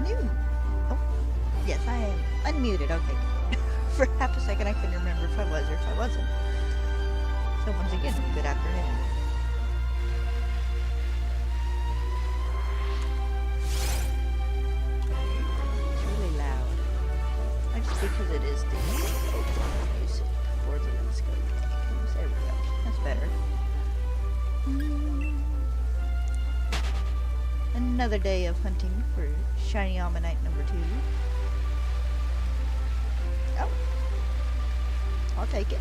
knew. Oh, yes, I am unmuted. Okay. For half a second, I couldn't remember if I was or if I wasn't. So once again, good afternoon. It's really loud. Just because it is the open music for the Let's Go games. There we go. That's better. Another day of hunting for shiny Omanyte number 2. Oh. I'll take it.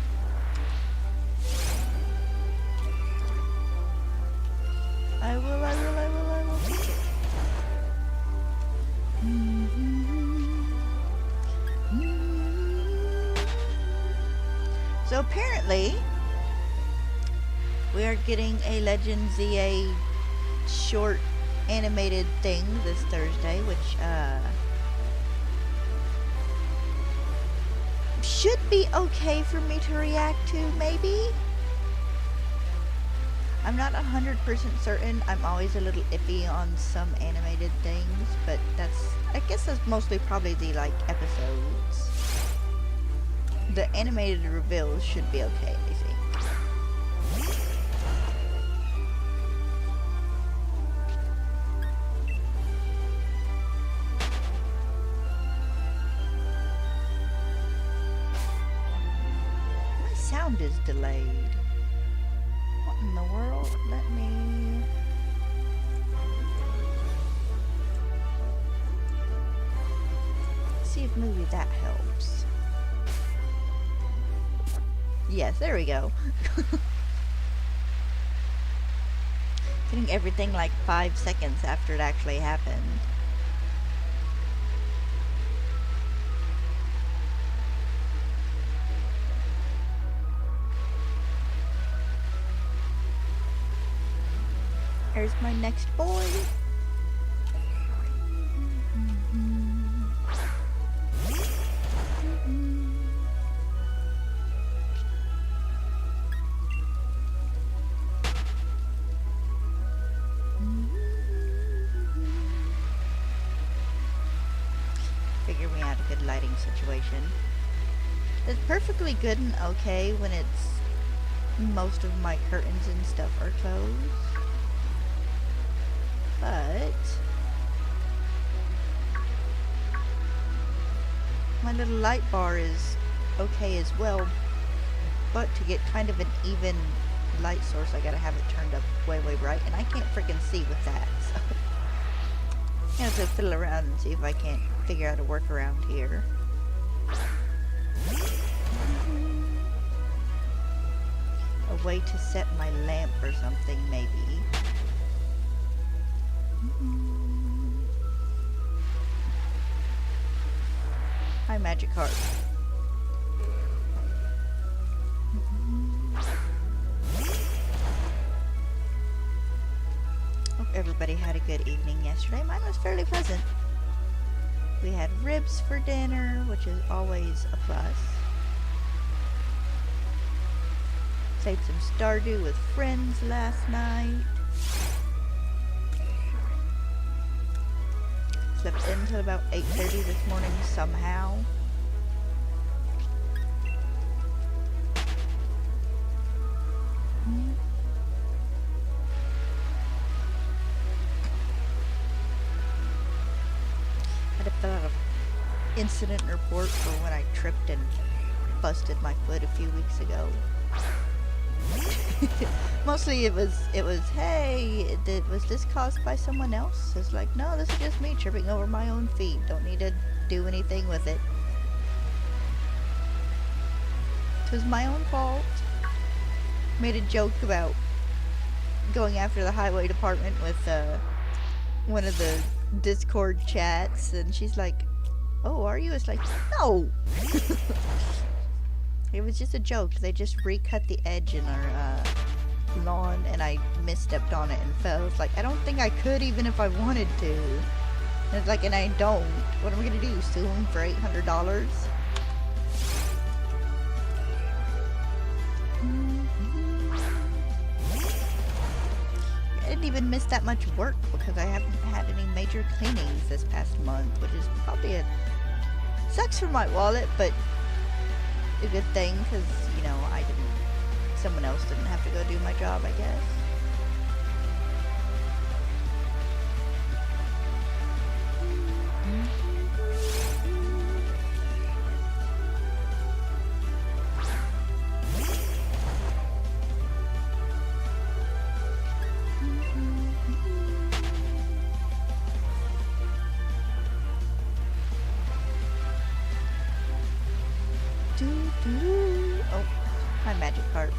I will take it. So apparently, we are getting a Legend ZA short animated thing this Thursday, which should be okay for me to react to, maybe? I'm not 100% certain. I'm always a little iffy on some animated things, but I guess that's mostly probably the, like, episodes. The animated reveals should be okay, I think. My sound is delayed. What in the world? Let me... see if maybe that helps. Yes, there we go. Getting everything like 5 seconds after it actually happened. There's my next boy. Figure me out a good lighting situation. It's perfectly good and okay when most of my curtains and stuff are closed. But my little light bar is okay as well, but to get kind of an even light source I gotta have it turned up way bright, and I can't freaking see with that, so I have to fiddle around and see if I can't figure out a workaround here. A way to set my lamp or something, maybe. Hi, Magic Heart. Hope everybody had a good evening yesterday. Mine was fairly pleasant. We had ribs for dinner, which is always a plus. Played some Stardew with friends last night. Slept in until about 8:30 this morning somehow. Had to fill out an incident report for when I tripped and busted my foot a few weeks ago. Mostly it was, hey, was this caused by someone else? It's like, no, this is just me tripping over my own feet. Don't need to do anything with it. It was my own fault. Made a joke about going after the highway department with one of the Discord chats, and she's like, oh, are you? It's like, no! It was just a joke. They just recut the edge in our lawn, and I misstepped on it and fell. It's like, I don't think I could even if I wanted to. And it's like, and I don't. What am I gonna do? Sue him for $800? I didn't even missed that much work because I haven't had any major cleanings this past month, which is probably sucks for my wallet, but a good thing because, you know, someone else didn't have to go do my job, I guess. Oh, my magic card.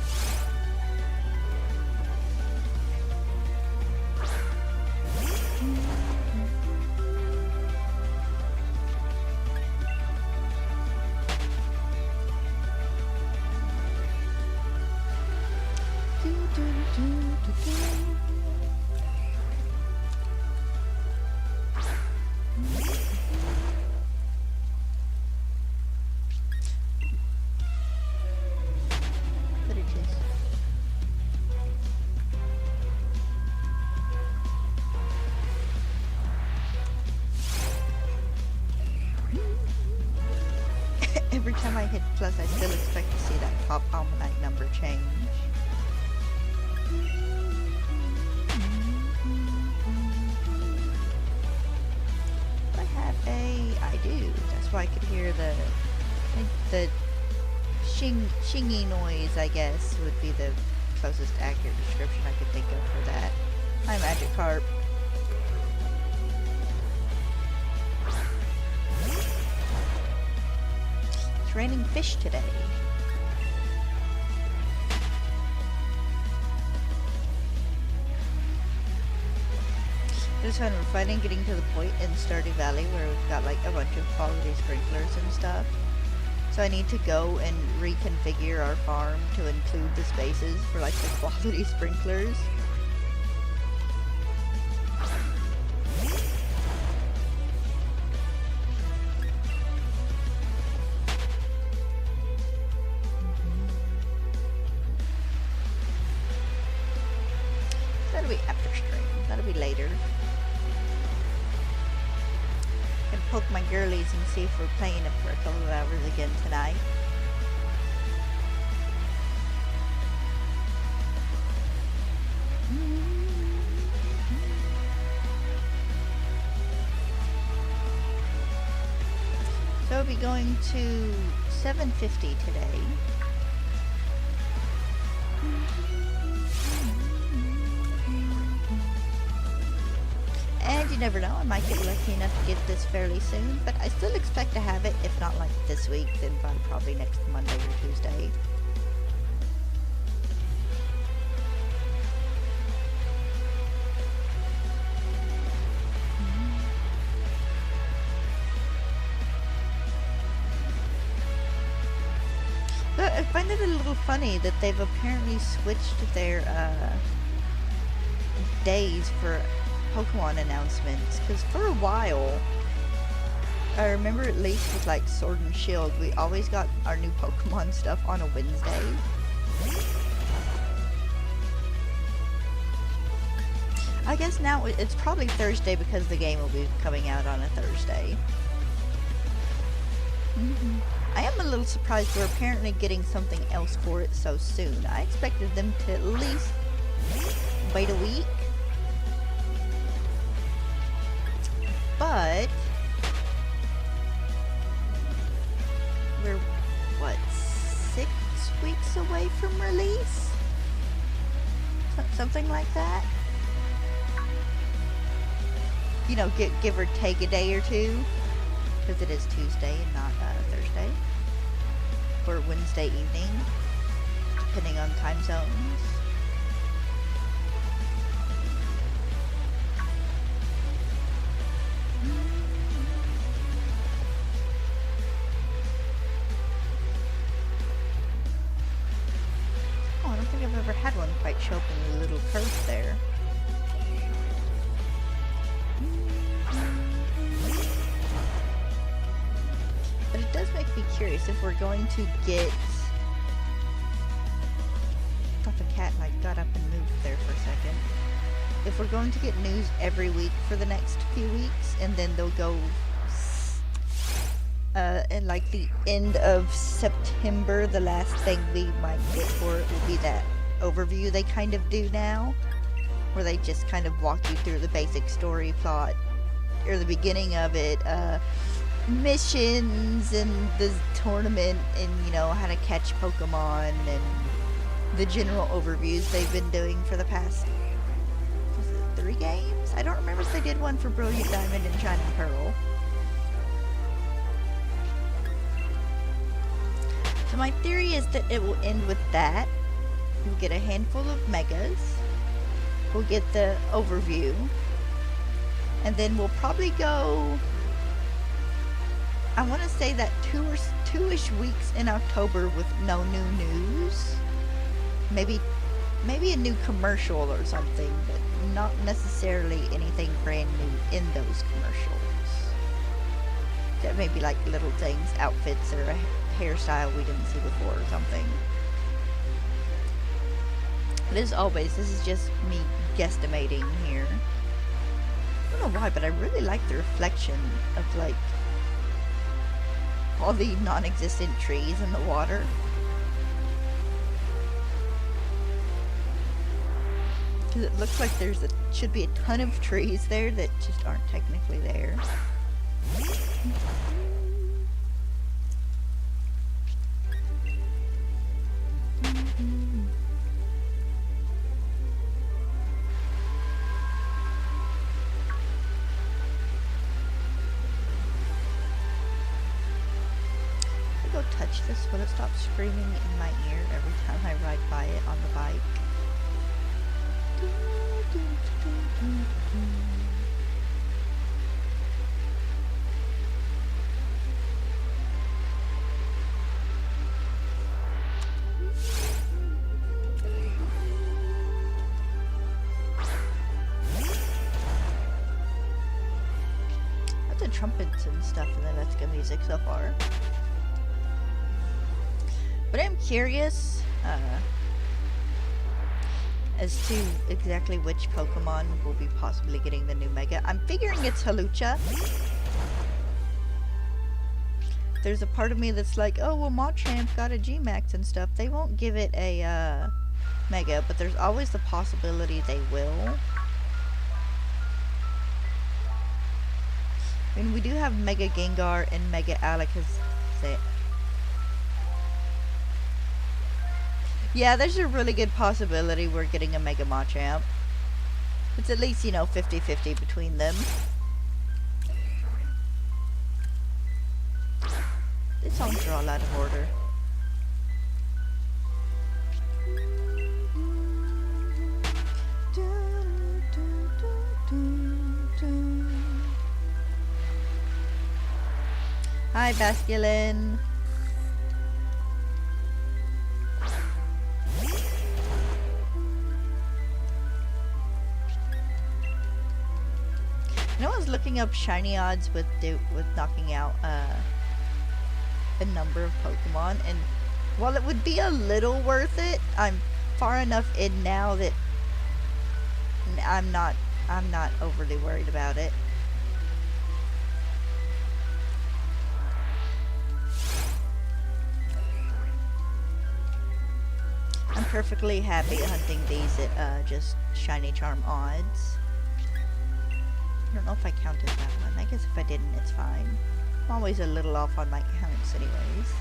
Every time I hit plus, I still expect to see that top Omanyte number change. Do I have I do. That's why I could hear the shingy noise, I guess, would be the closest accurate description I could think of for that. Hi, Magic Carp. Raining fish today. Just when we're finally getting to the point in Stardew Valley where we've got like a bunch of quality sprinklers and stuff. So I need to go and reconfigure our farm to include the spaces for like the quality sprinklers. That'll be after stream. That'll be later. Gonna poke my girlies and see if we're playing it for a couple of hours again tonight. So we'll be going to 750 today. And you never know, I might get lucky enough to get this fairly soon, but I still expect to have it, if not like this week, then by probably next Monday or Tuesday. But I find it a little funny that they've apparently switched their days for Pokemon announcements, because for a while, I remember at least with like Sword and Shield, we always got our new Pokemon stuff on a Wednesday. I guess now it's probably Thursday because the game will be coming out on a Thursday. I am a little surprised we're apparently getting something else for it so soon. I expected them to at least wait a week. But we're, what, 6 weeks away from release? Something like that? You know, give or take a day or two. Because it is Tuesday and not Thursday. Or Wednesday evening. Depending on time zones. Oh, I don't think I've ever had one quite show up in the little curve there. But it does make me curious if we're going to get... I thought the cat like got up and moved there for a second. if we're going to get news every week for the next few weeks, and then they'll go in like the end of September, the last thing we might get for it will be that overview they kind of do now, where they just kind of walk you through the basic story plot, or the beginning of it, missions and the tournament, and you know, how to catch Pokemon, and the general overviews they've been doing for the past, was it 3 games? I don't remember if they did one for Brilliant Diamond and Shining Pearl. So my theory is that it will end with that. We'll get a handful of megas. We'll get the overview. And then we'll probably go, I want to say that two-ish weeks in October with no new news. Maybe a new commercial or something, but not necessarily anything brand new in those commercials. That may be like little things, outfits, or a hairstyle we didn't see before or something. But as always, this is just me guesstimating here. I don't know why, but I really like the reflection of like all the non-existent trees in the water. Because it looks like should be a ton of trees there that just aren't technically there. Touch this, will it stop screaming in my ear every time I ride by it on the bike? Lots of trumpets and stuff in the Let's Go music so far. But I'm curious as to exactly which Pokemon will be possibly getting the new Mega. I'm figuring it's Hawlucha. There's a part of me that's like, oh, well, Machamp got a G-Max and stuff. They won't give it a Mega, but there's always the possibility they will. I mean, we do have Mega Gengar and Mega Alakazam. Yeah, there's a really good possibility we're getting a Mega Machamp. It's at least, you know, 50-50 between them. These songs are all out of order. Hi, Basculin. I was looking up shiny odds with knocking out a number of Pokemon, and while it would be a little worth it, I'm far enough in now that I'm not overly worried about it. I'm perfectly happy hunting these at just shiny charm odds. I don't know if I counted that one. I guess if I didn't, it's fine. I'm always a little off on my counts anyways.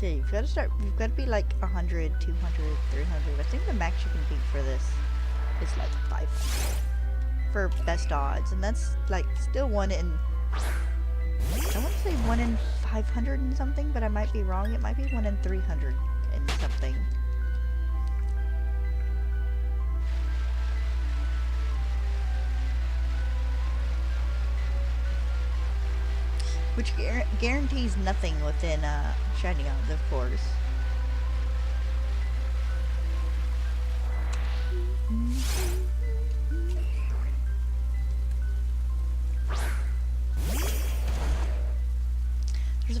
Yeah, you've got to be like 100, 200, 300. I think the max you can beat for this is like 500. For best odds, and that's like still 1 in, I want to say 1 in 500 and something, but I might be wrong. It might be 1 in 300 and something. Which guarantees nothing within shiny odds, of course.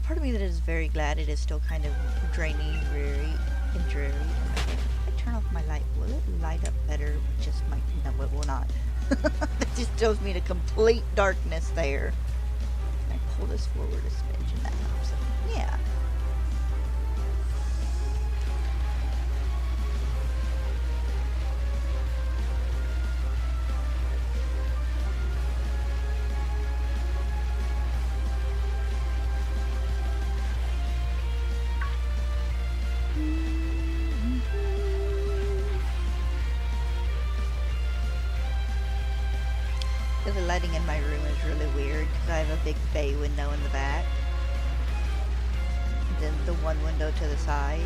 part of me that is very glad it is still kind of drainy, dreary, and dreary. If I turn off my light, will it light up better? Just might. No, it will not. It just shows me the complete darkness there. Can I pull this forward a smidge and that helps it? Yeah. The lighting in my room is really weird because I have a big bay window in the back. And then the one window to the side.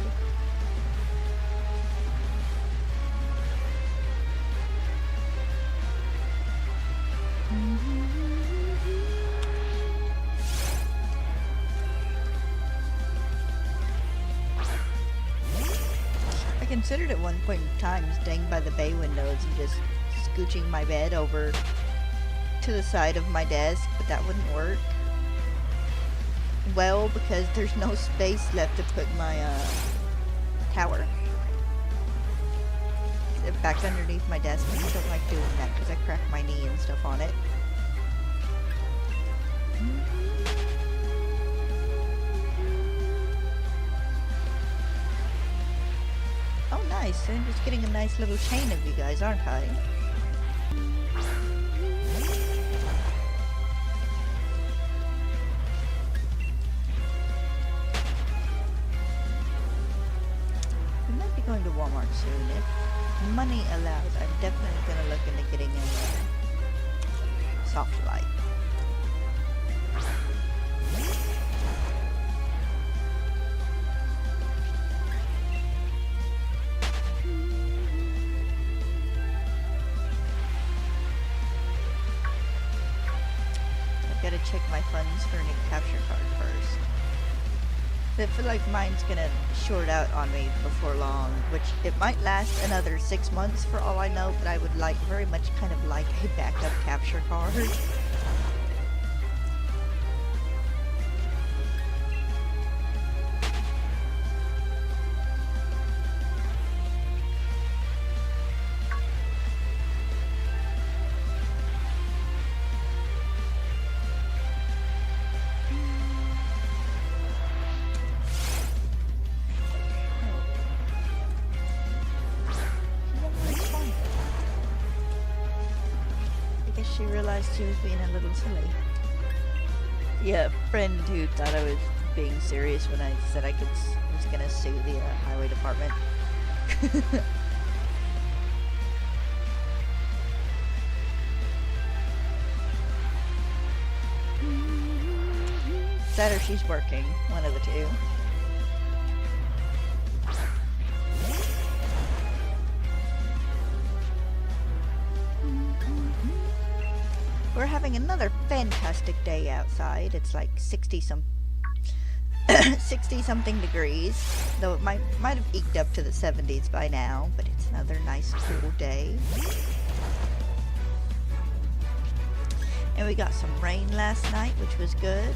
I considered at one point in time staying by the bay windows and just scooching my bed over to the side of my desk, but that wouldn't work. Well, because there's no space left to put my tower. Back underneath my desk, and I don't like doing that because I crack my knee and stuff on it. Oh nice, I'm just getting a nice little chain of you guys, aren't I? Going to Walmart soon. If money allows, I'm definitely going to look into getting a soft light. I've got to check my funds for a new capture card first. I feel like mine's gonna short out on me before long, which it might last another 6 months for all I know, but I would like very much kind of like a backup capture card. She realized she was being a little silly. Yeah, a friend who thought I was being serious when I said I was gonna sue the highway department. That or she's working, one of the two. We're having another fantastic day outside. It's like 60 something degrees, though it might have eked up to the 70s by now, but it's another nice cool day. And we got some rain last night, which was good.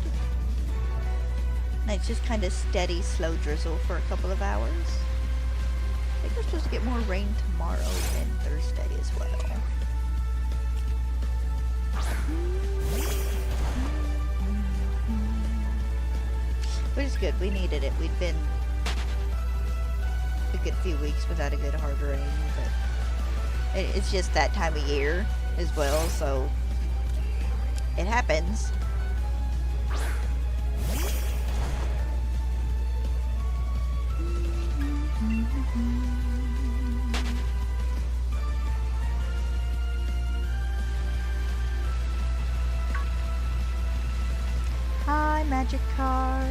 And it's just kind of steady, slow drizzle for a couple of hours. I think we're supposed to get more rain tomorrow and Thursday as well. Which is good, we needed it. We'd been a good few weeks without a good hard rain, but it's just that time of year as well, so it happens. Hi, magic card.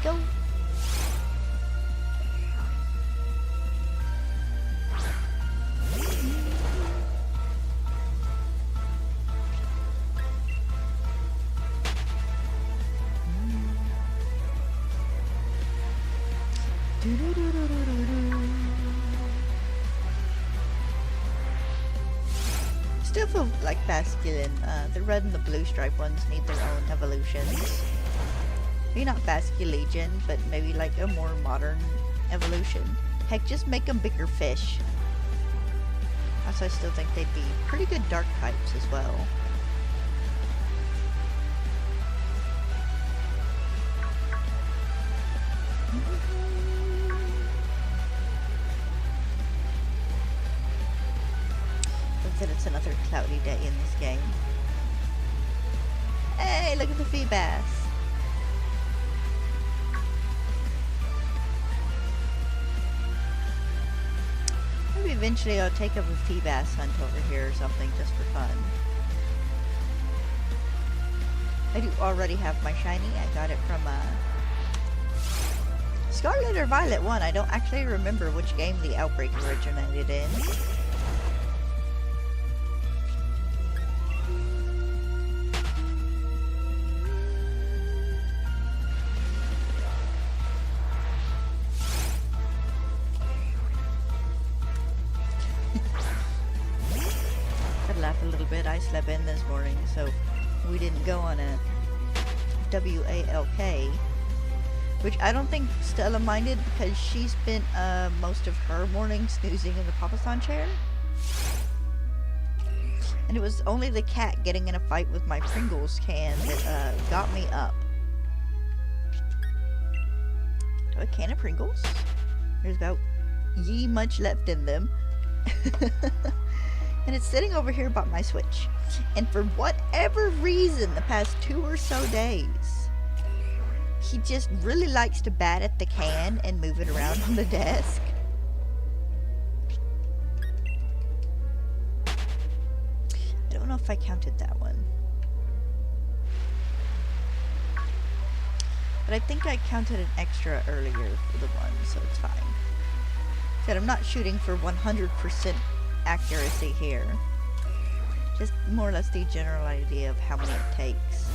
Go. of like Basculin. The red and the blue stripe ones need their own evolutions. Maybe not Basculegion, but maybe like a more modern evolution. Heck, just make them bigger fish. Also, I still think they'd be pretty good dark types as well. That it's another cloudy day in this game. Hey, look at the Feebass. Maybe eventually I'll take up a Feebass hunt over here or something just for fun. I do already have my shiny. I got it from Scarlet or Violet 1. I don't actually remember which game the outbreak originated in. I slept in this morning, so we didn't go on a WALK, which I don't think Stella minded because she spent most of her morning snoozing in the Papasan chair. And it was only the cat getting in a fight with my Pringles can that got me up. Have a can of Pringles. There's about ye much left in them. And it's sitting over here by my Switch. And for whatever reason, the past 2 or so days, he just really likes to bat at the can and move it around on the desk. I don't know if I counted that one. But I think I counted an extra earlier for the one, so it's fine. Said I'm not shooting for 100% accuracy here. Just more or less the general idea of how many it takes.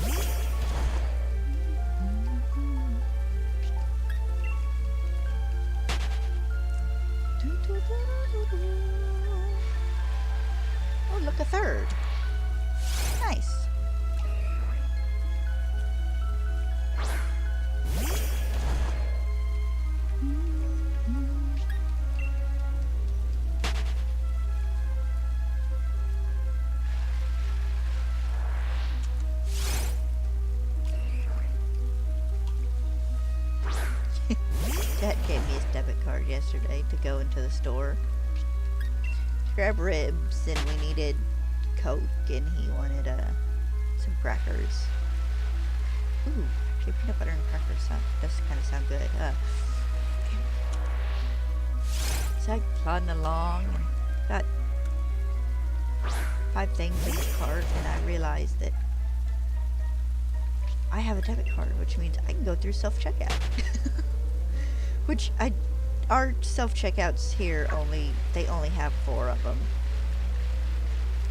Oh, look, a third. Nice. Dad gave me his debit card yesterday to go into the store to grab ribs, and we needed Coke, and he wanted some crackers. Ooh, actually peanut butter and crackers does kind of sound good. So I'm plodding along and got 5 things in the cart, and I realized that I have a debit card, which means I can go through self-checkout. Which our self-checkouts here they only have 4 of them.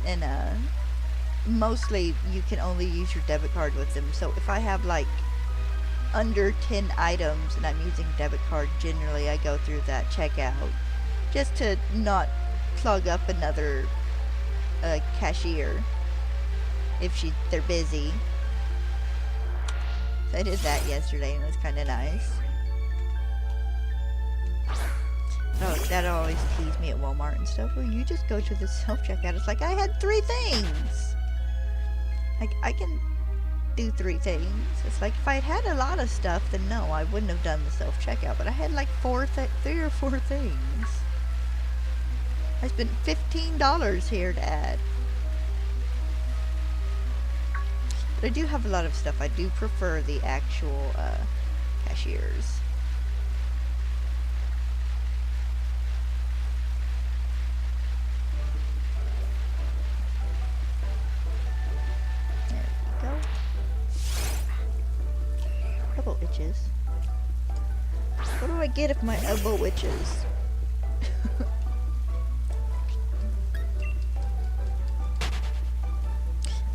And mostly you can only use your debit card with them. So if I have like under 10 items and I'm using debit card, generally I go through that checkout just to not clog up another cashier if they're busy. So I did that yesterday and it was kind of nice. Oh, that always teased me at Walmart and stuff. Well, you just go to the self-checkout. It's like, I had 3 things. Like, I can do 3 things. It's like, if I had a lot of stuff, then no, I wouldn't have done the self-checkout. But I had like 3 or 4 things. I spent $15 here to add. But I do have a lot of stuff. I do prefer the actual cashiers. Elbow itches. What do I get if my elbow itches?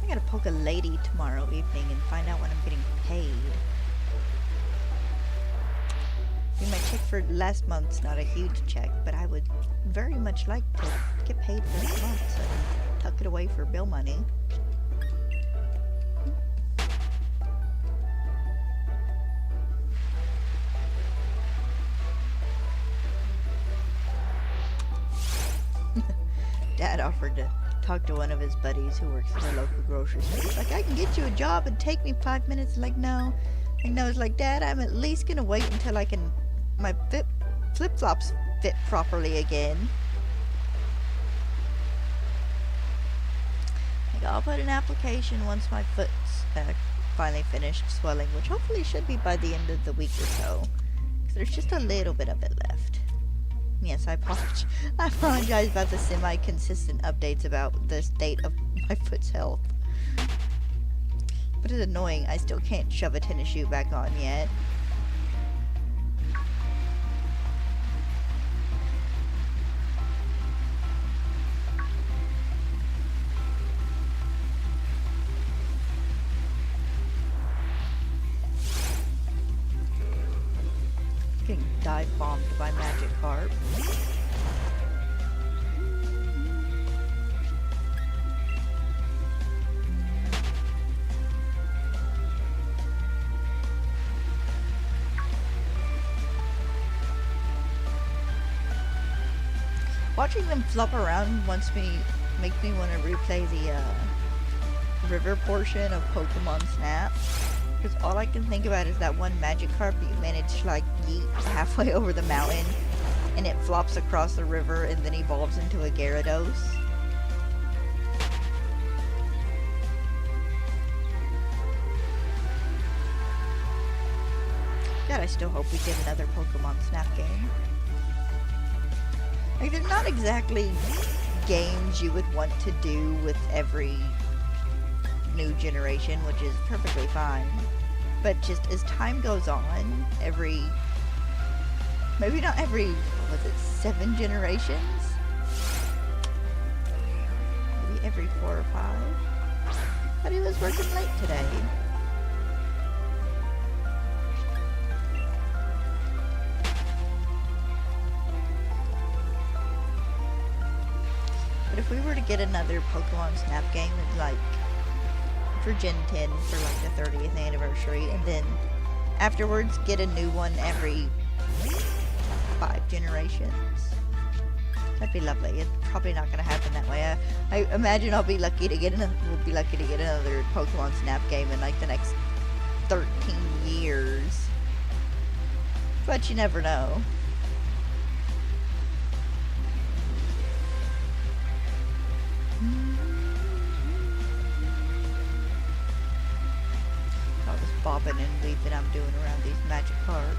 I gotta poke a lady tomorrow evening and find out when I'm getting paid. I mean, my check for last month's not a huge check, but I would very much like to get paid for this month so I can tuck it away for bill money. Dad offered to talk to one of his buddies who works at a local grocery store. He's like, I can get you a job and take me 5 minutes. Like, no. Like, no, it's like, Dad, I'm at least gonna wait until I can, my flip-flops fit properly again. Like, I'll put an application once my foot's finally finished swelling, which hopefully should be by the end of the week or so. 'Cause there's just a little bit of it left. Yes, I apologize about the semi-consistent updates about the state of my foot's health. But it's annoying, I still can't shove a tennis shoe back on yet. Getting dive bombed by magic carp. Watching them flop around makes me want to replay the river portion of Pokemon Snap. Because all I can think about is that one magic carp that you managed to like yeet halfway over the mountain and it flops across the river and then evolves into a Gyarados. God, I still hope we get another Pokemon Snap game. Like, they're not exactly games you would want to do with every new generation, which is perfectly fine. But just as time goes on, maybe not every, was it 7 generations? Maybe every 4 or 5? But he was working late today. But if we were to get another Pokemon Snap game, it's like for Gen 10 for like the 30th anniversary, and then afterwards get a new one every 5 generations. That'd be lovely. It's probably not going to happen that way. I imagine we'll be lucky to get another Pokemon Snap game in like the next 13 years. But you never know. All this bobbing and weaving I'm doing around these magic cards.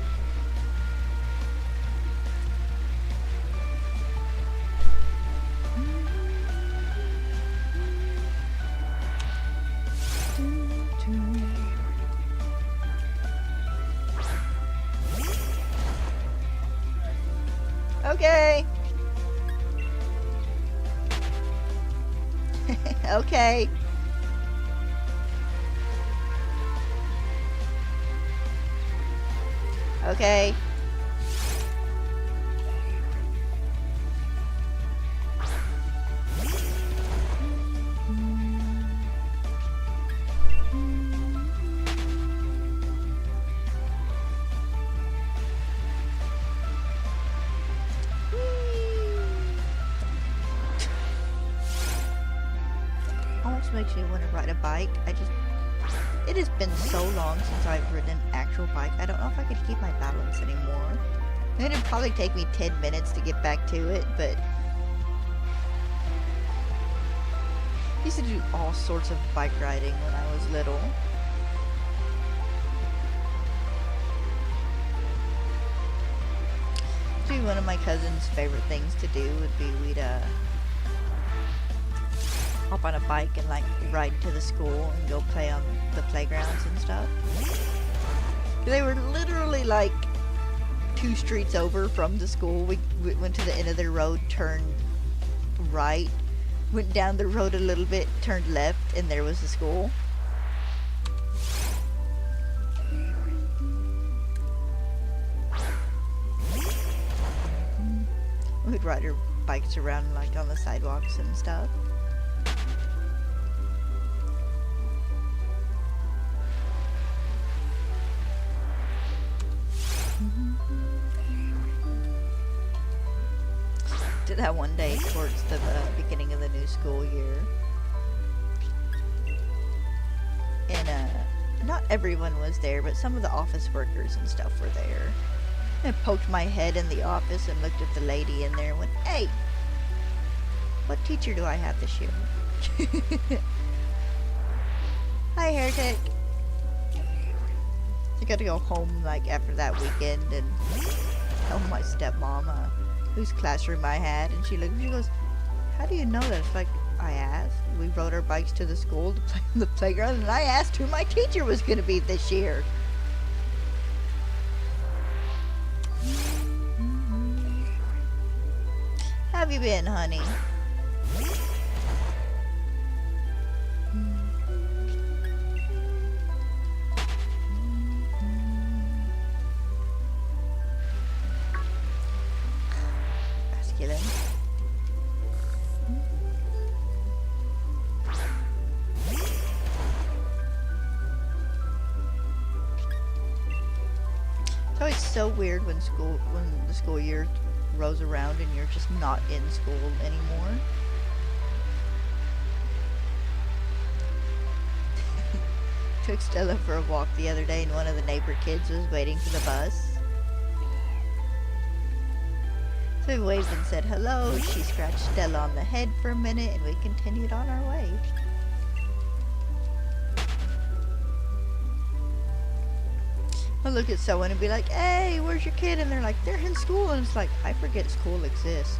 Okay. Okay. Okay. Almost makes me want to ride a bike. It has been so long since I've ridden an actual bike. I don't know if I could keep my balance anymore. It'd probably take me 10 minutes to get back to it, but I used to do all sorts of bike riding when I was little. Maybe one of my cousin's favorite things to do would be we'd hop on a bike and like ride to the school and go play on the playgrounds and stuff. They were literally like 2 streets over from the school. We went to the end of the road, turned right, went down the road a little bit, turned left, and there was the school. would ride our bikes around like on the sidewalks and stuff. Did that one day towards the beginning of the new school year. And not everyone was there, but some of the office workers and stuff were there. I poked my head in the office and looked at the lady in there and went, "Hey, what teacher do I have this year?" Hi, heretic. I got to go home like after that weekend and tell my stepmom whose classroom I had, and she goes, "How do you know that?" It's like, I asked. We rode our bikes to the school to play on the playground, and I asked who my teacher was going to be this year. How have you been, honey? Masculine. It's always so weird when the school year rolls around and you're just not in school anymore. Took Stella for a walk the other day and one of the neighbor kids was waiting for the bus. So we waved and said hello. She scratched Stella on the head for a minute and we continued on our way. I'll look at someone and be like, "Hey, where's your kid?" And they're like, "They're in school." And it's like, I forget school exists.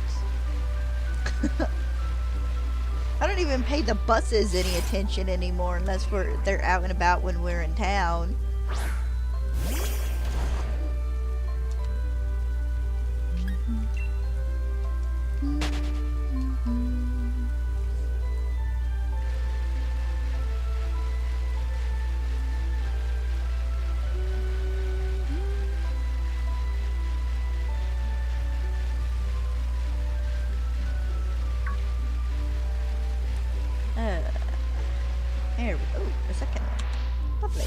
I don't even pay the buses any attention anymore unless they're out and about when we're in town. There we go. The second one. Lovely.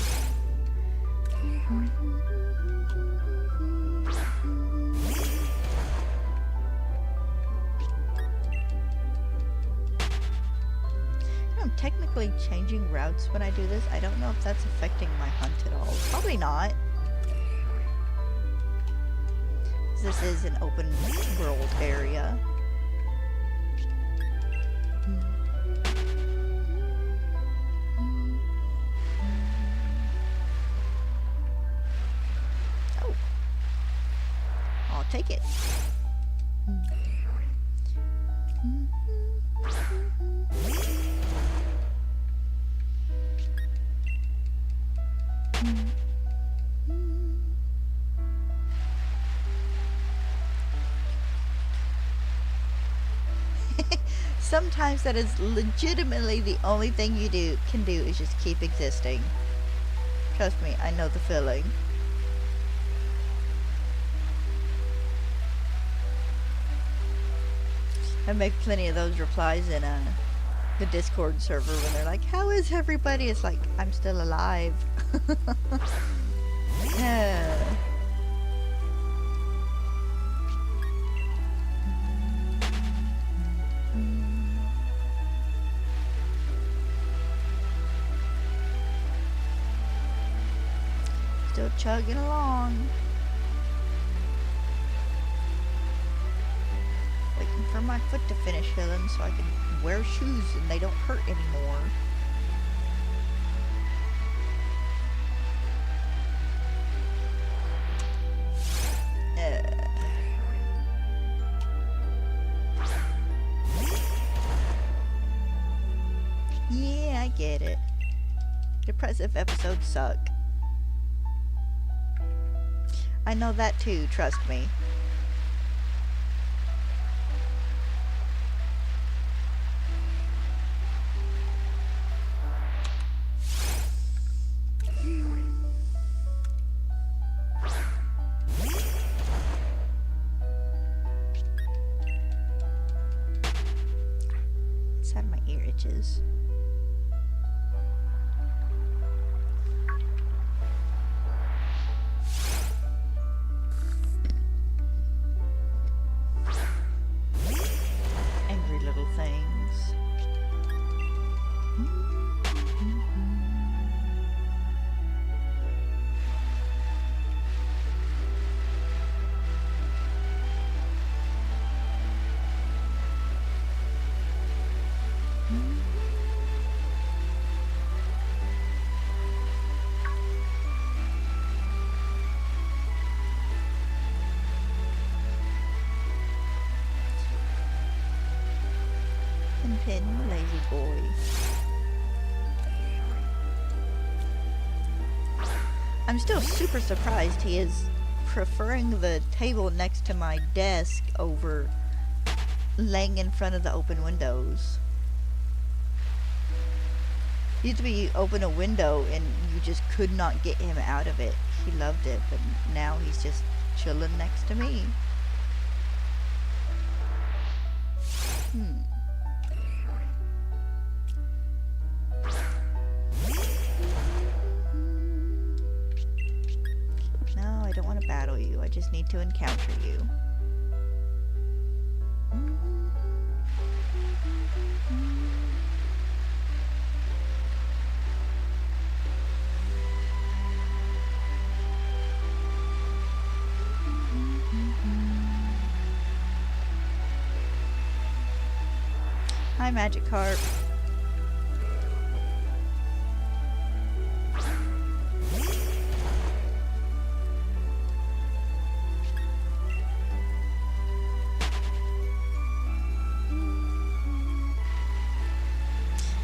I'm technically changing routes when I do this. I don't know if that's affecting my hunt at all. Probably not. This is an open world area. Take it. Sometimes that is legitimately the only thing you can do is just keep existing. Trust me, I know the feeling. I make plenty of those replies in the Discord server when they're like, "How is everybody?" It's like, I'm still alive. Still chugging along. Waiting for my foot to finish healing so I can wear shoes and they don't hurt anymore. Yeah, I get it. Depressive episodes suck. I know that too, trust me. side of my ear itches. Angry little things. Pin, lazy boy. I'm still super surprised he is preferring the table next to my desk over laying in front of the open windows. Used to be open a window and you just could not get him out of it. He loved it, but now he's just chilling next to me. No, I don't want to battle you. I just need to encounter you. Hi, Magic Carp.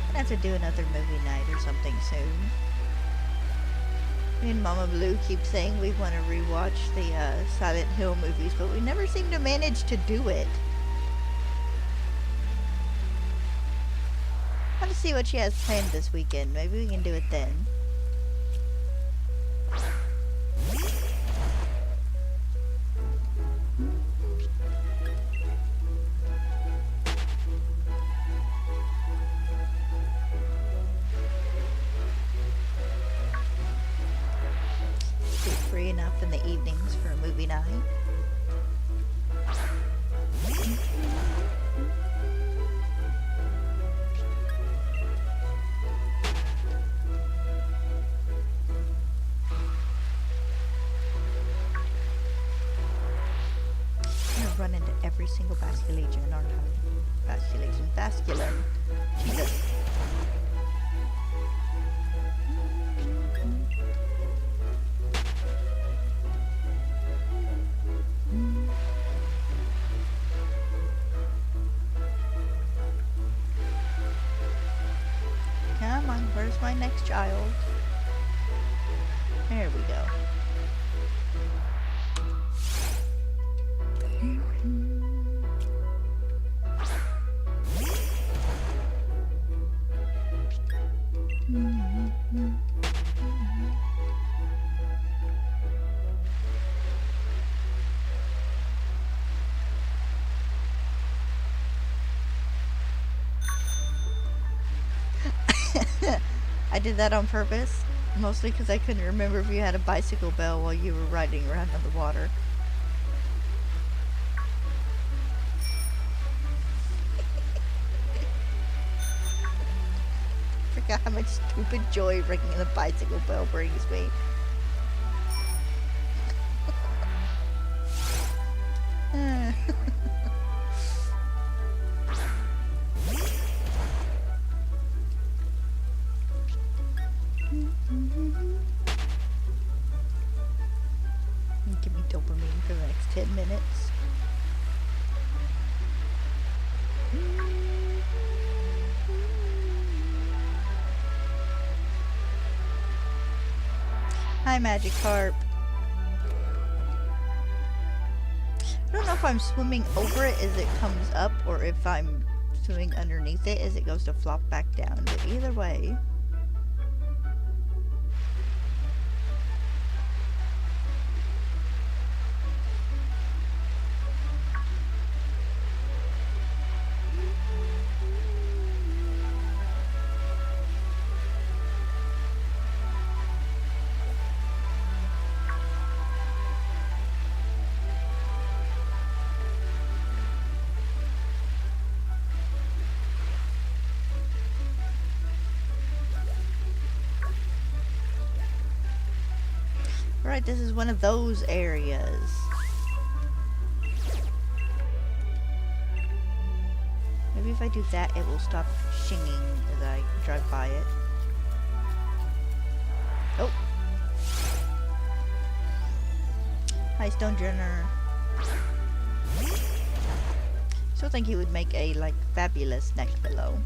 I have to do another movie night or something soon. Me and Mama Blue keep saying we want to rewatch the Silent Hill movies, but we never seem to manage to do it. I'll see what she has planned this weekend. Maybe we can do it then. Be free enough in the evenings for a movie night. Run into every single basculation, aren't I? Basculin. Jesus. Come on, where's my next child? There we go. I did that on purpose, mostly because I couldn't remember if you had a bicycle bell while you were riding around in the water. Forgot how much stupid joy ringing the bicycle bell brings me. Give me dopamine for the next 10 minutes. Hi, Magic Carp. I don't know if I'm swimming over it as it comes up or if I'm swimming underneath it as it goes to flop back down, but either way. Alright, this is one of those areas. Maybe if I do that, it will stop shinging as I drive by it. Oh! Hi, Stonejourner. Still think he would make a, like, fabulous neck pillow.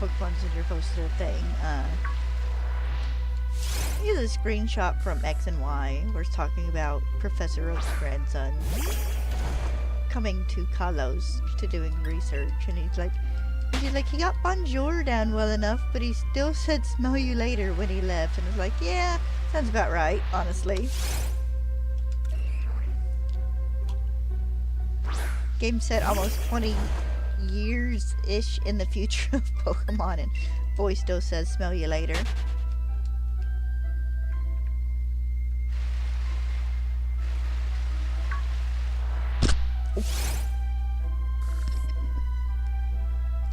Pokemon Center posted a thing. Here's a screenshot from X and Y where it's talking about Professor Oak's grandson coming to Kalos to doing research, and he's like, he got Bonjour down well enough, but he still said smell you later when he left, and I was like, yeah, sounds about right, honestly. Game set almost 20 years-ish in the future of Pokemon, and boy still says smell you later. Oh.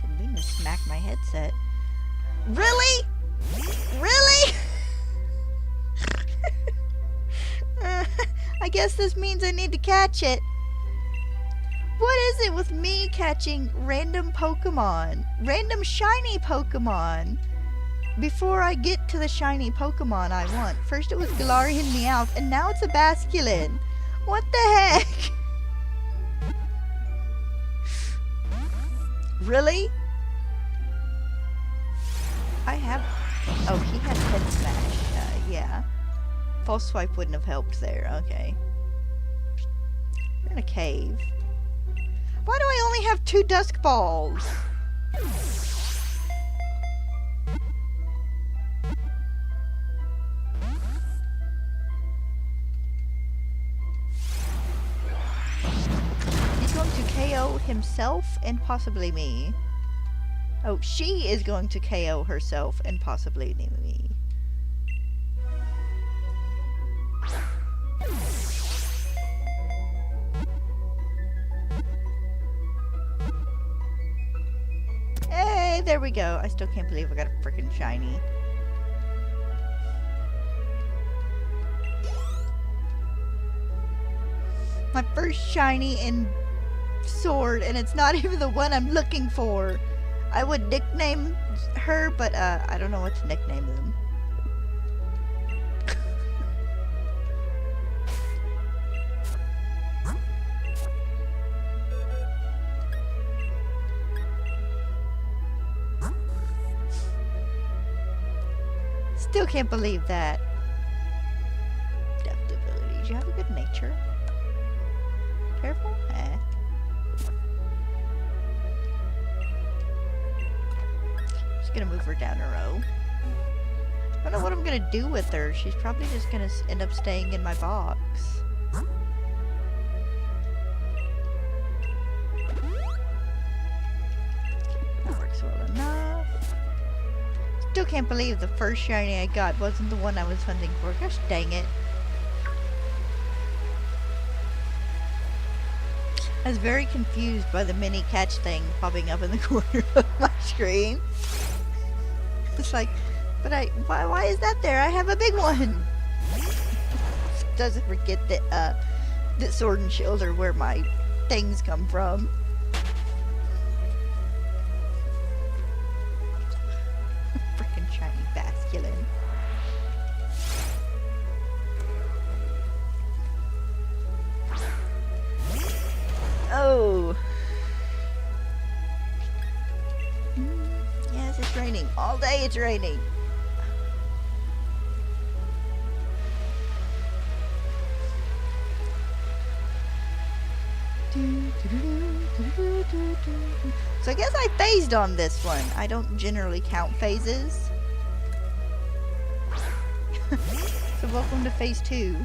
Didn't mean to smack my headset. Really? Really? I guess this means I need to catch it. What is it with me catching random Pokemon? Random shiny Pokemon? Before I get to the shiny Pokemon I want. First it was Galarian Meowth, and now it's a Basculin. What the heck? Really? I have... Oh, he had Head Smash. Yeah. False Swipe wouldn't have helped there. Okay. We're in a cave. Why do I only have 2 Dusk Balls? He's going to KO himself and possibly me. Oh, she is going to KO herself and possibly me. Hey, there we go. I still can't believe I got a freaking shiny. My first shiny in Sword, and it's not even the one I'm looking for. I would nickname her, but I don't know what to nickname them. Still can't believe that. Depth abilities. You have a good nature. Careful. Eh. Just gonna move her down a row. I don't know what I'm gonna do with her. She's probably just gonna end up staying in my box. That works well enough. Still can't believe the first shiny I got wasn't the one I was hunting for. Gosh dang it. I was very confused by the mini catch thing popping up in the corner of my screen. It's like, but why is that there? I have a big one. Doesn't forget that that Sword and Shield are where my things come from. Frickin' shiny Basculin. Oh. Yeah, this is All day it's raining. So I guess I phased on this one. I don't generally count phases. So welcome to phase 2.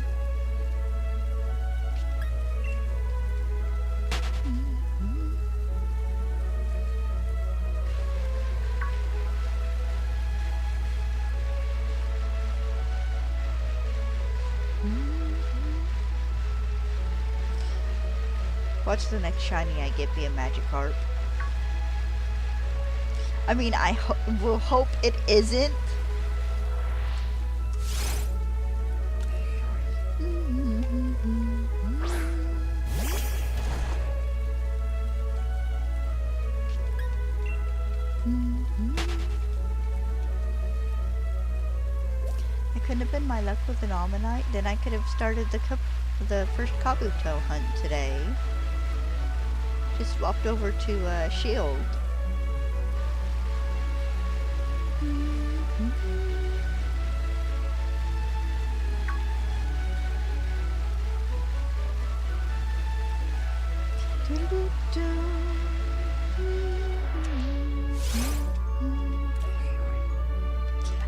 Watch the next shiny I get be a Magikarp. I mean, I will hope it isn't. It couldn't have been my luck with an Omanyte. Then I could have started the first Kabuto hunt today. Just swapped over to Shield.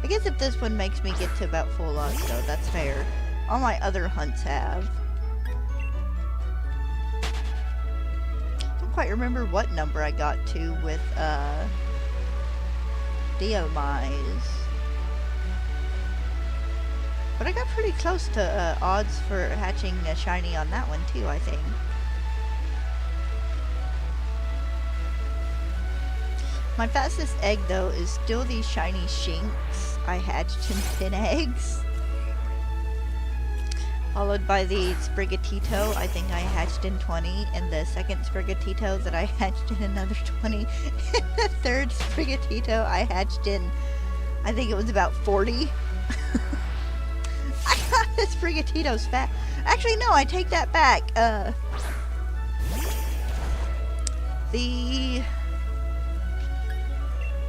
I guess if this one makes me get to about full odds though, that's fair. All my other hunts have. Don't quite remember what number I got to with Deomise. But I got pretty close to odds for hatching a shiny on that one too, I think. My fastest egg though is still these shiny Shinx I hatched in 10 eggs. Followed by the Sprigatito, I think I hatched in 20, and the second Sprigatito that I hatched in another 20, and the third Sprigatito I hatched in, I think it was about 40. I got the Sprigatito's fat. Actually, no, I take that back.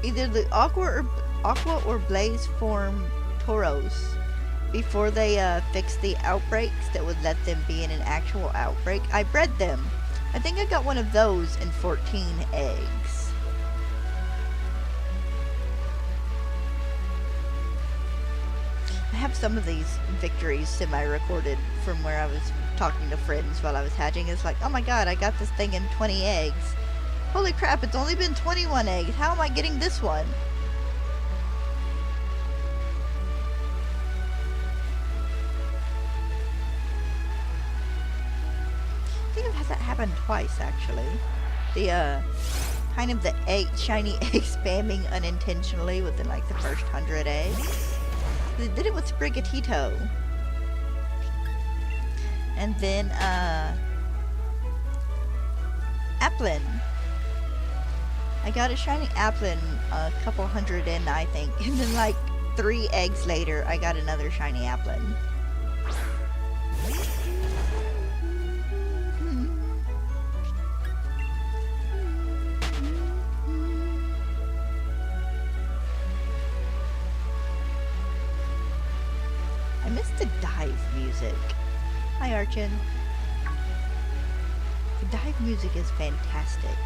Either the Aqua or Blaze form Tauros before they fixed the outbreaks that would let them be in an actual outbreak. I bred them. I think I got one of those in 14 eggs. I have some of these victories semi-recorded from where I was talking to friends while I was hatching. It's like, oh my god, I got this thing in 20 eggs. Holy crap, it's only been 21 eggs. How am I getting this one? I think I've had that happen twice, actually. The, kind of the shiny egg spamming unintentionally within, like, the first 100 eggs. They did it with Sprigatito. And then, Applin. I got a shiny Applin a couple hundred in, I think. And then, like, 3 eggs later, I got another shiny Applin. I missed the dive music. Hi, Archon. The dive music is fantastic.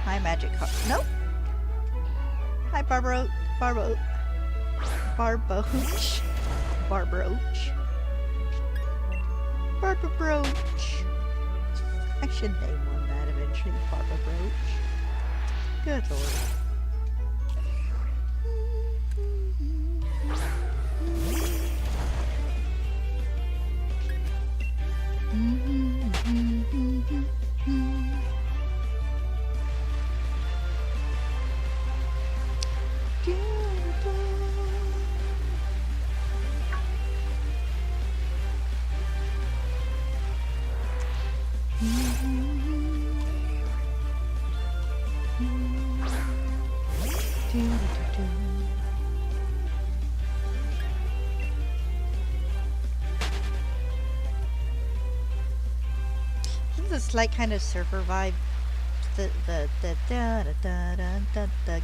Hi, Magic Card. Nope. Hi, Barboach. Barboach. I should name one that eventually. Barboach. Good lord. This is a slight kind of surfer vibe. The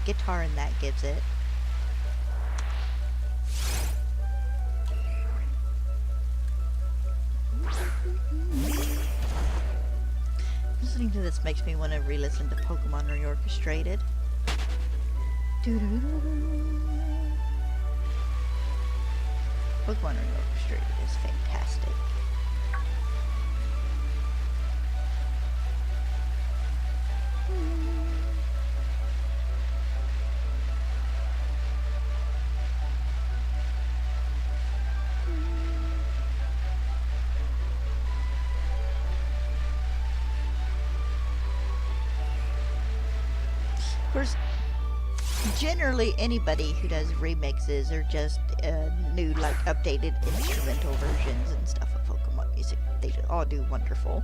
guitar in that gives it. Listening to this makes me want to re-listen to Pokemon Reorchestrated. Pokemon Reorchestrated is fantastic. Of course, generally anybody who does remixes or just new, like, updated instrumental versions and stuff of Pokemon music, they all do wonderful.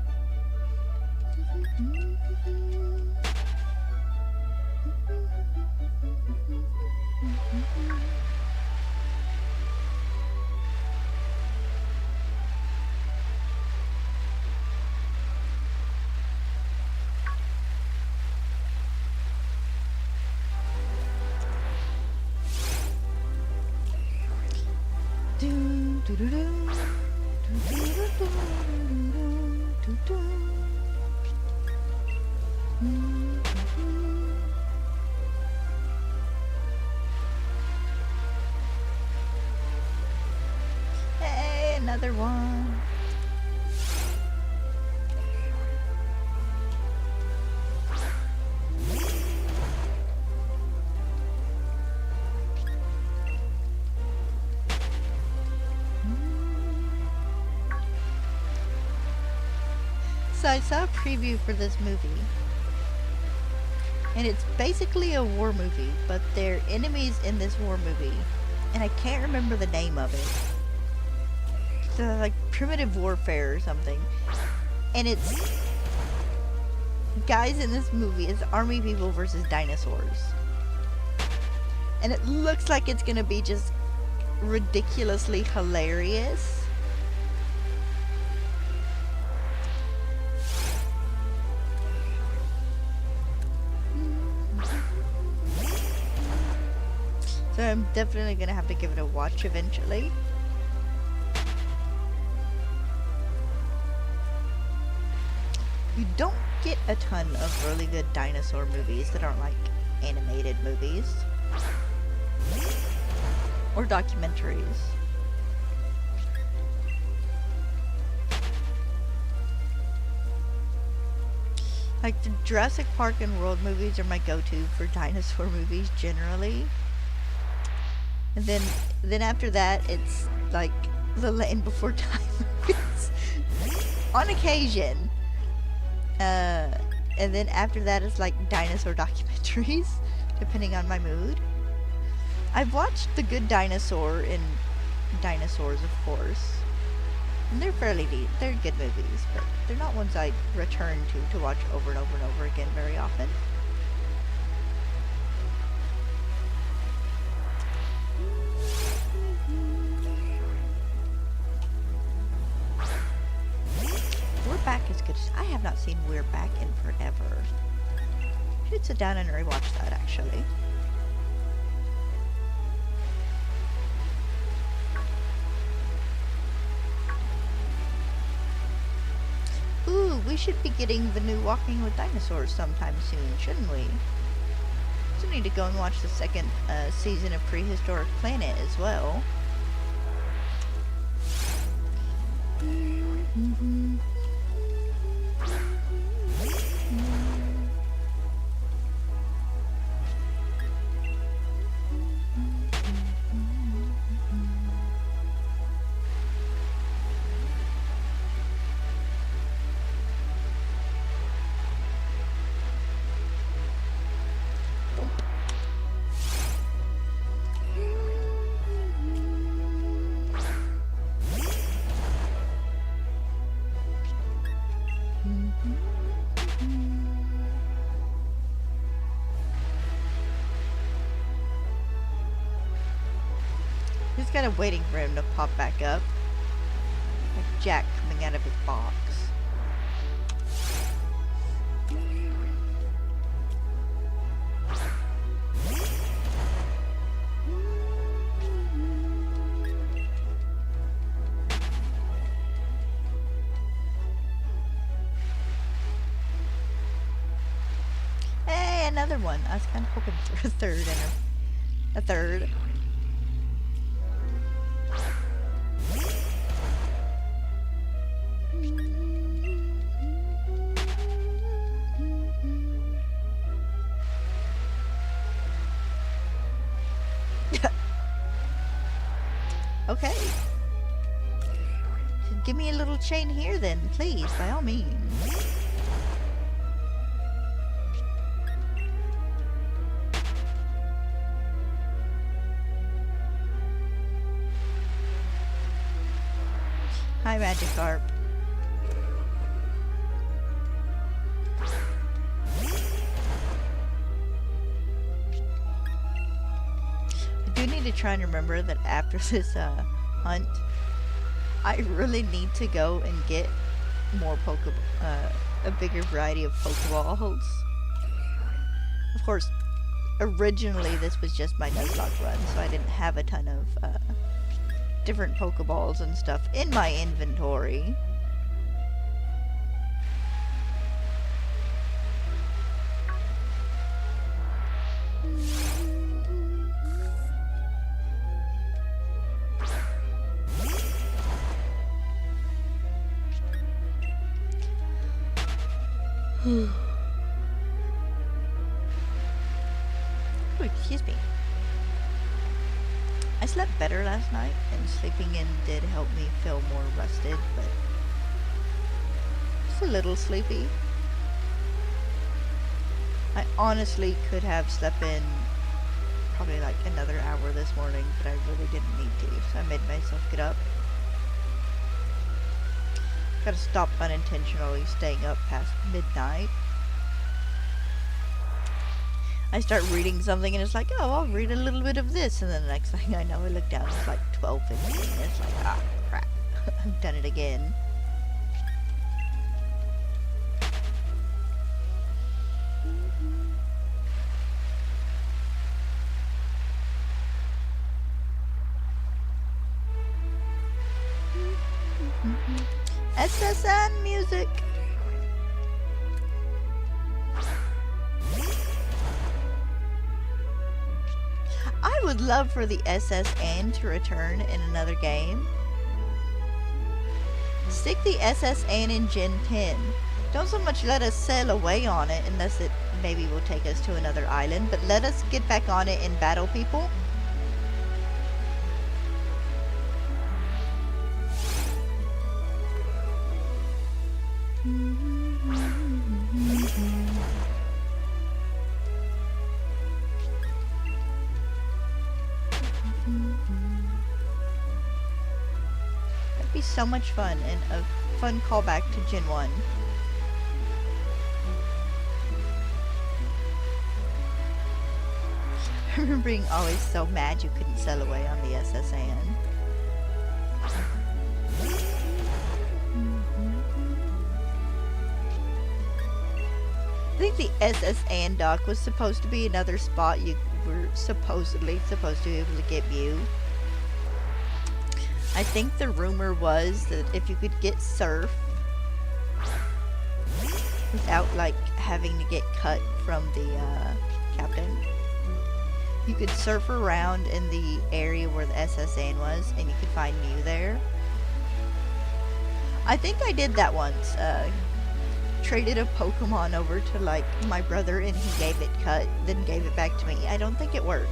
Hey, another one. So I saw a preview for this movie, and it's basically a war movie, but they're enemies in this war movie, and I can't remember the name of it. The, like, primitive warfare or something, and it's guys in this movie. It's army people versus dinosaurs, and it looks like it's gonna be just ridiculously hilarious. So I'm definitely gonna have to give it a watch eventually. You don't get a ton of really good dinosaur movies that aren't like animated movies or documentaries. Like, the Jurassic Park and World movies are my go-to for dinosaur movies generally. And then after that, it's like the Land Before Time movies. On occasion. And then after that, it's like dinosaur documentaries, depending on my mood. I've watched The Good Dinosaur and Dinosaurs, of course. And they're fairly neat. They're good movies, but they're not ones I return to watch over and over and over again very often. We're Back is good. I have not seen We're Back in forever. Should sit down and rewatch that, actually. Ooh, we should be getting the new Walking with Dinosaurs sometime soon, shouldn't we? So we need to go and watch the second season of Prehistoric Planet as well. kind of waiting for him to pop back up. Like Jack coming out of his box. Hey, another one. I was kind of hoping for a third and a third. Okay. So give me a little chain here then, please, by all means. Hi, Magikarp. I do need to try and remember that after this hunt, I really need to go and get more a bigger variety of Pokeballs. Of course, originally this was just my Nuzlocke run, so I didn't have a ton of different Pokeballs and stuff in my inventory. Oh, excuse me. I slept better last night, and sleeping in did help me feel more rested, but just a little sleepy. I honestly could have slept in probably like another hour this morning, but I really didn't need to, so I made myself get up. Gotta stop unintentionally staying up past midnight. I start reading something and it's like, oh, I'll read a little bit of this, and then the next thing I know, I look down, it's like 12:15, and it's like, ah, crap, I've done it again. SSN music! I would love for the SSN to return in another game. Stick the SSN in Gen 10. Don't so much let us sail away on it unless it maybe will take us to another island, but let us get back on it and battle people. That'd be so much fun, and a fun callback to Gen 1. I remember being always so mad you couldn't sail away on the SSN. I think the SSN dock was supposed to be another spot you were supposedly supposed to be able to get Mew. I think the rumor was that if you could get Surf without like having to get cut from the captain, you could surf around in the area where the SSN was and you could find Mew there. I think I did that once. Traded a Pokemon over to like my brother and he gave it cut, then gave it back to me. I don't think it worked.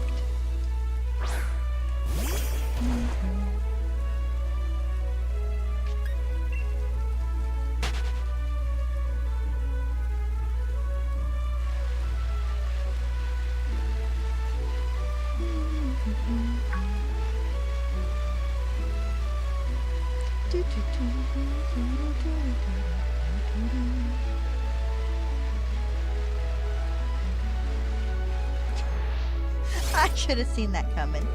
I should have seen that coming.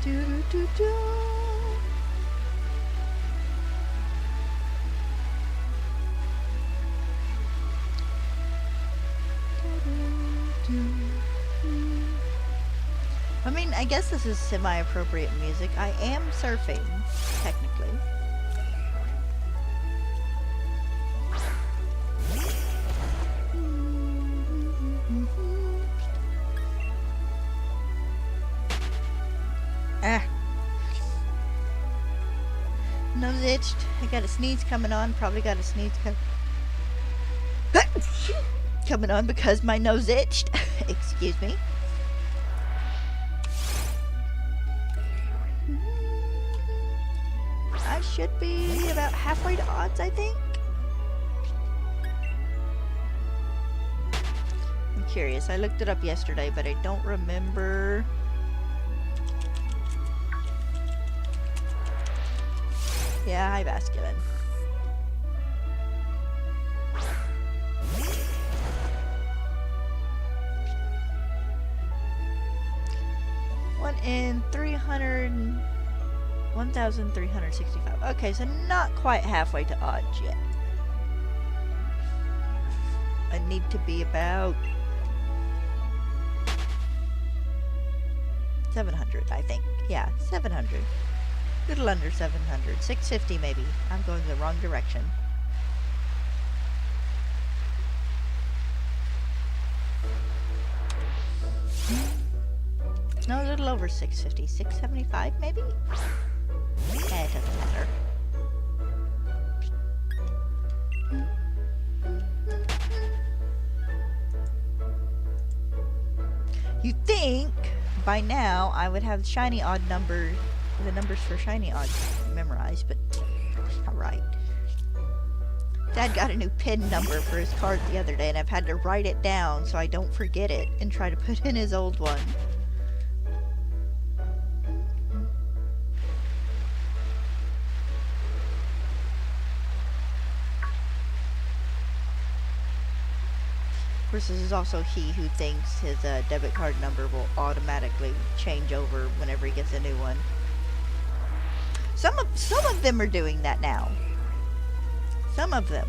Do, do, do, do. I mean, I guess this is semi-appropriate music. I am surfing, technically. Ah. Nose itched. I got a sneeze coming on. Probably got a sneeze coming on because my nose itched. Excuse me. I should be about halfway to odds, I think. I'm curious. I looked it up yesterday, but I don't remember. Yeah, hi, Basculin. One in 1,365. Okay, so not quite halfway to odds yet. I need to be about 700, I think. Yeah, 700. Little under 700. 650 maybe. I'm going the wrong direction. No, a little over 650. 675 maybe? Eh, it doesn't matter. You'd think by now I would have shiny odd numbers, the numbers for shiny odd memorized, but not right. Dad got a new PIN number for his card the other day, and I've had to write it down so I don't forget it and try to put in his old one. Of course, this is also he who thinks his debit card number will automatically change over whenever he gets a new one. Some of them are doing that now. Some of them.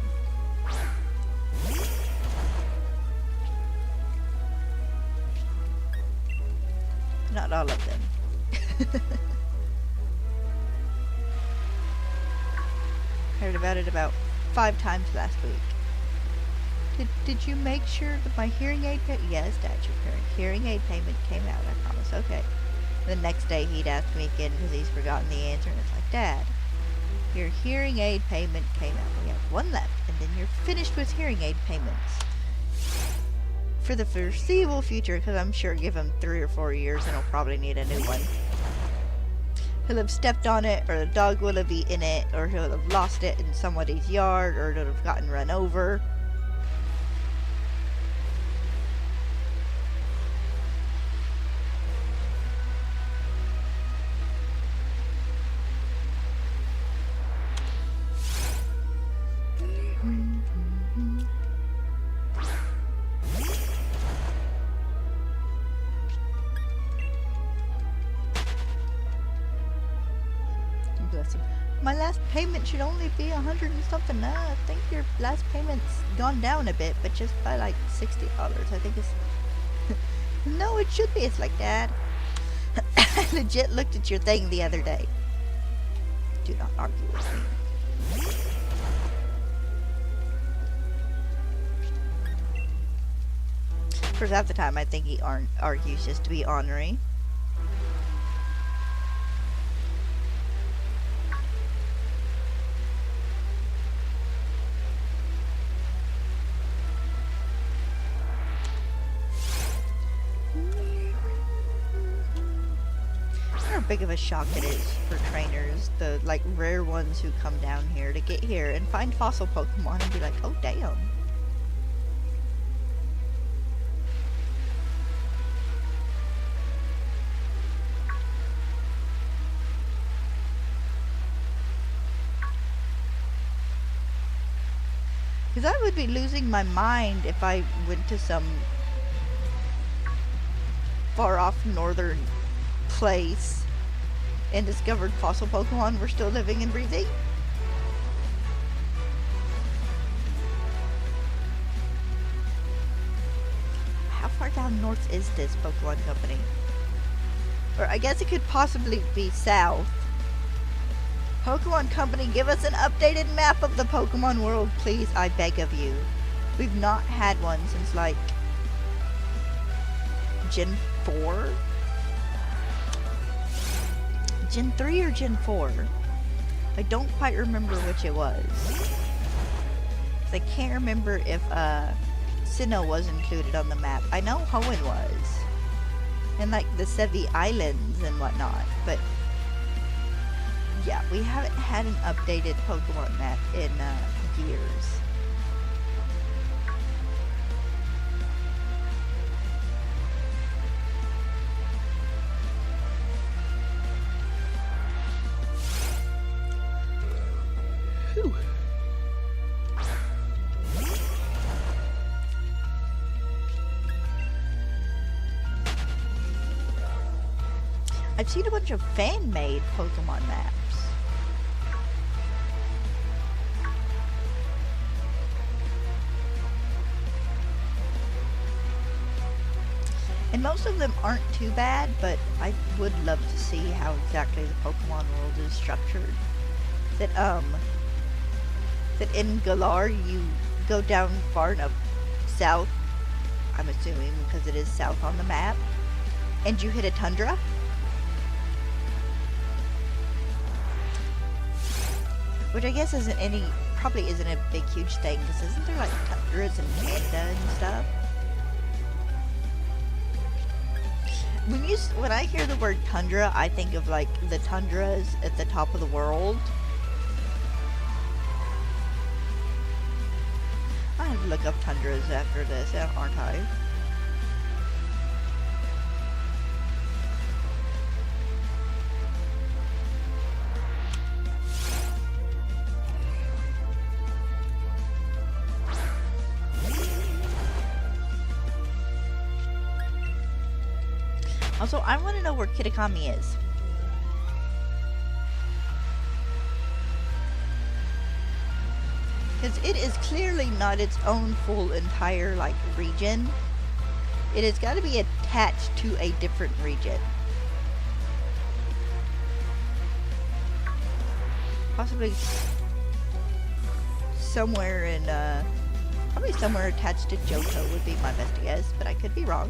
Not all of them. Heard about it about 5 times last week. Did you make sure that my hearing aid yes, Dad, your hearing aid payment came out, I promise. Okay. The next day he'd ask me again because he's forgotten the answer, and it's like, Dad, your hearing aid payment came out. We have one left, and then you're finished with hearing aid payments. For the foreseeable future, because I'm sure give him 3 or 4 years and he'll probably need a new one. He'll have stepped on it, or the dog will have eaten it, or he'll have lost it in somebody's yard, or it'll have gotten run over. My last payment should only be 100 and something. Nah, I think your last payment's gone down a bit, but just by like $60. I think it's... No, it should be. It's like, Dad, I legit looked at your thing the other day. Do not argue with me. Of course, half the time I think he argues just to be ornery. Big of a shock it is for trainers, the like rare ones who come down here to get here and find fossil Pokemon and be like, oh damn. Because I would be losing my mind if I went to some far off northern place and discovered fossil Pokemon were still living and breathing. How far down north is this Pokemon Company? Or I guess it could possibly be south. Pokemon Company, give us an updated map of the Pokemon world, please, I beg of you. We've not had one since, like, Gen 4? Gen 3 or Gen 4? I don't quite remember which it was. I can't remember if Sinnoh was included on the map. I know Hoenn was. And like the Sevi Islands and whatnot. But yeah, we haven't had an updated Pokemon map in years. Whew. I've seen a bunch of fan-made Pokemon maps. And most of them aren't too bad, but I would love to see how exactly the Pokemon world is structured. That in Galar you go down far enough south, I'm assuming because it is south on the map, and you hit a tundra. Which I guess probably isn't a big huge thing, because isn't there like tundras in Canada and stuff? When I hear the word tundra, I think of like the tundras at the top of the world. I have to look up tundras after this, aren't I? Also, I want to know where Kitakami is. Because it is clearly not its own full entire, like, region. It has got to be attached to a different region. Possibly somewhere in, probably somewhere attached to Johto would be my best guess, but I could be wrong.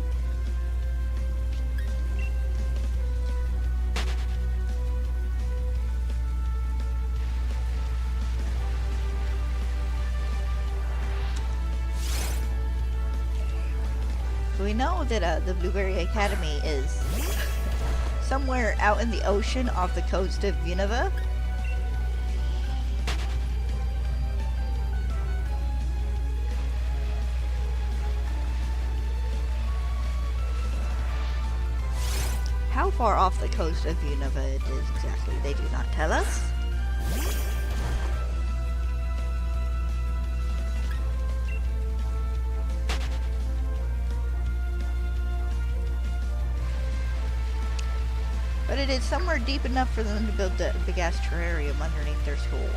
We know that the Blueberry Academy is somewhere out in the ocean off the coast of Unova. How far off the coast of Unova it is exactly, they do not tell us. But it is somewhere deep enough for them to build the big-ass terrarium underneath their school.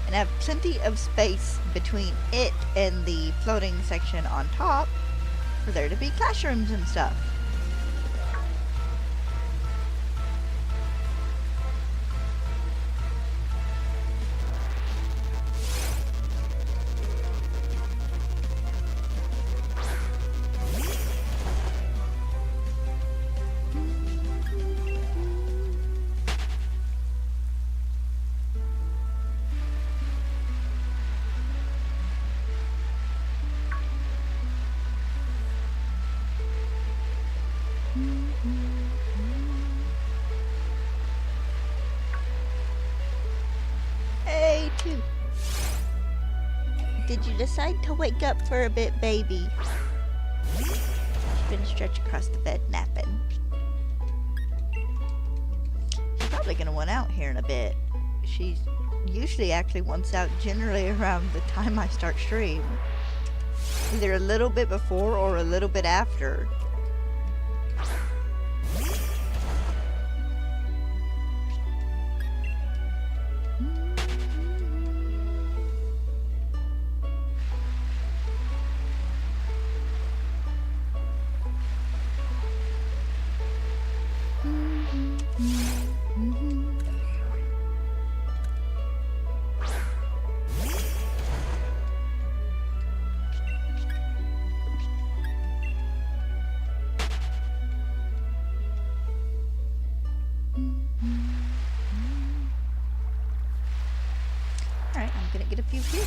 And have plenty of space between it and the floating section on top for there to be classrooms and stuff. Hey, too. Did you decide to wake up for a bit, baby? She's been stretched across the bed napping. She's probably gonna want out here in a bit. She usually actually wants out generally around the time I start stream. Either a little bit before or a little bit after.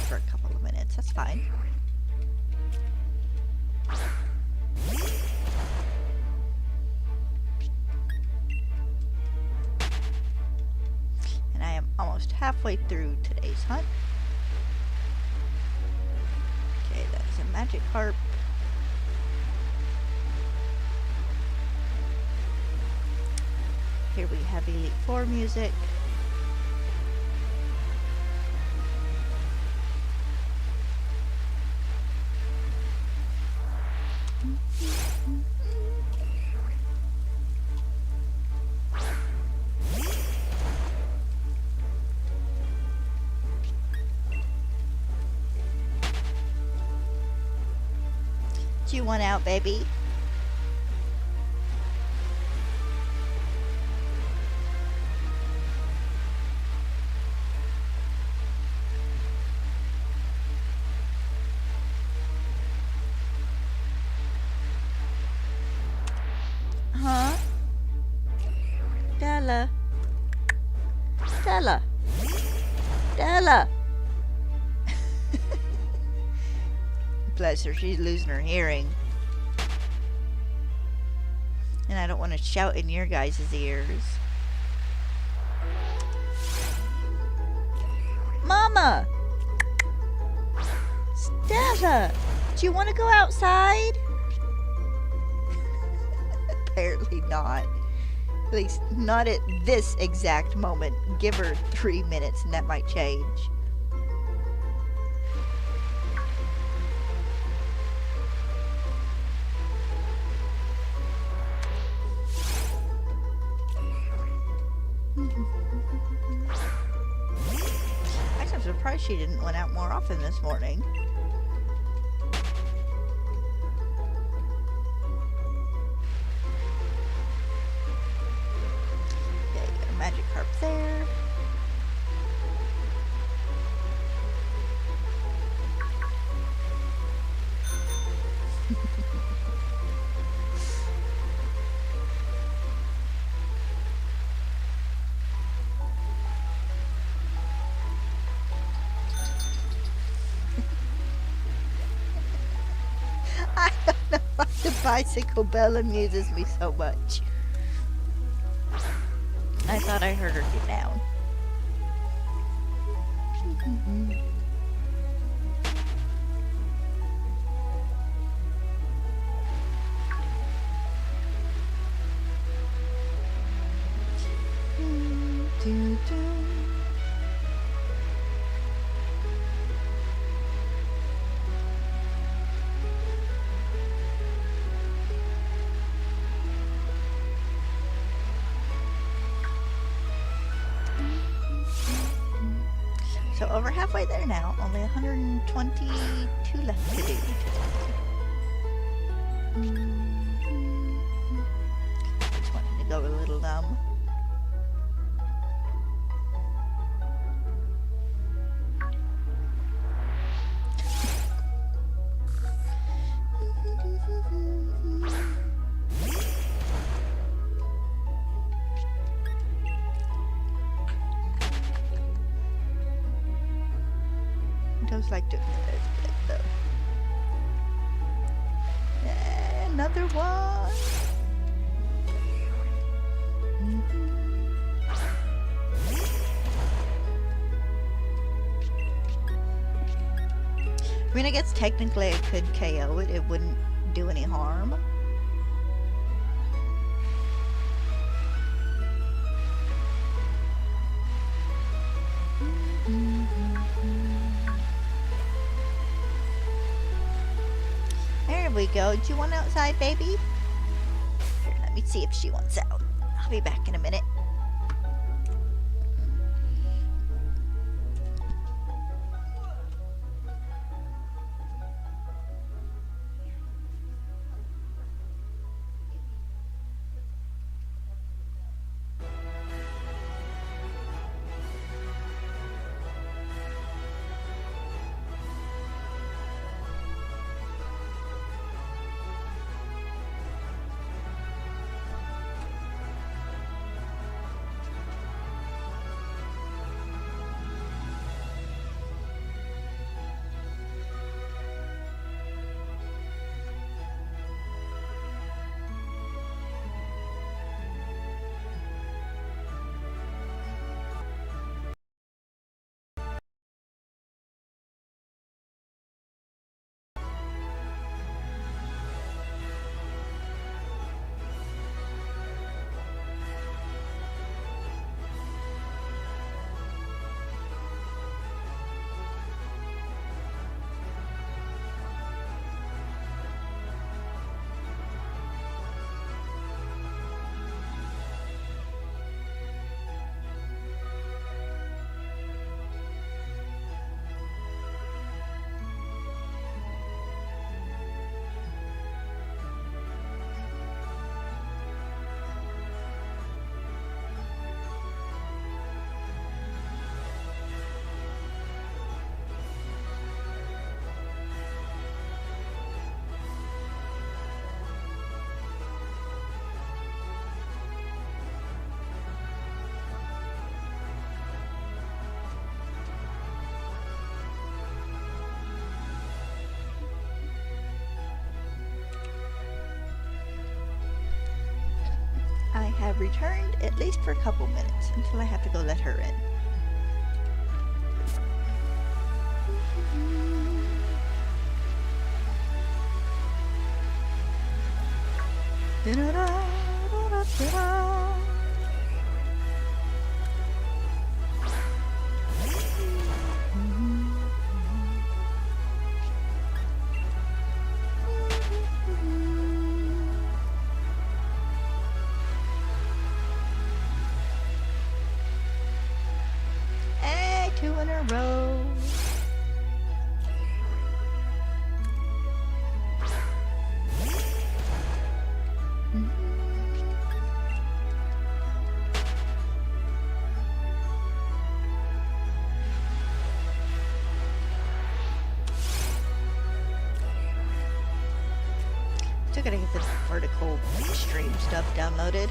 for a couple of minutes. That's fine. And I am almost halfway through today's hunt. Okay, that is a magic harp. Here we have Elite 4 music. Do you want out, baby? Huh? Della. Della. Della. Bless her, she's losing her hearing. And I don't want to shout in your guys' ears. Mama! Stella! Do you want to go outside? Apparently not. At least not at this exact moment. Give her 3 minutes and that might change. Actually, I'm surprised she didn't went out more often this morning. Okay, got a magic harp there. I don't know why the bicycle bell amuses me so much. I thought I heard her get down. So over halfway there now, only 122 left to do today. Just wanted to go a little numb. Does like to though. Yeah, another one. I mean, I guess technically I could KO it. It wouldn't do any harm. There we go. Do you want outside, baby? Here, let me see if she wants out. I'll be back in a minute. have returned, at least for a couple minutes, until I have to go let her in. Two in a row. Still gotta get this vertical stream stuff downloaded.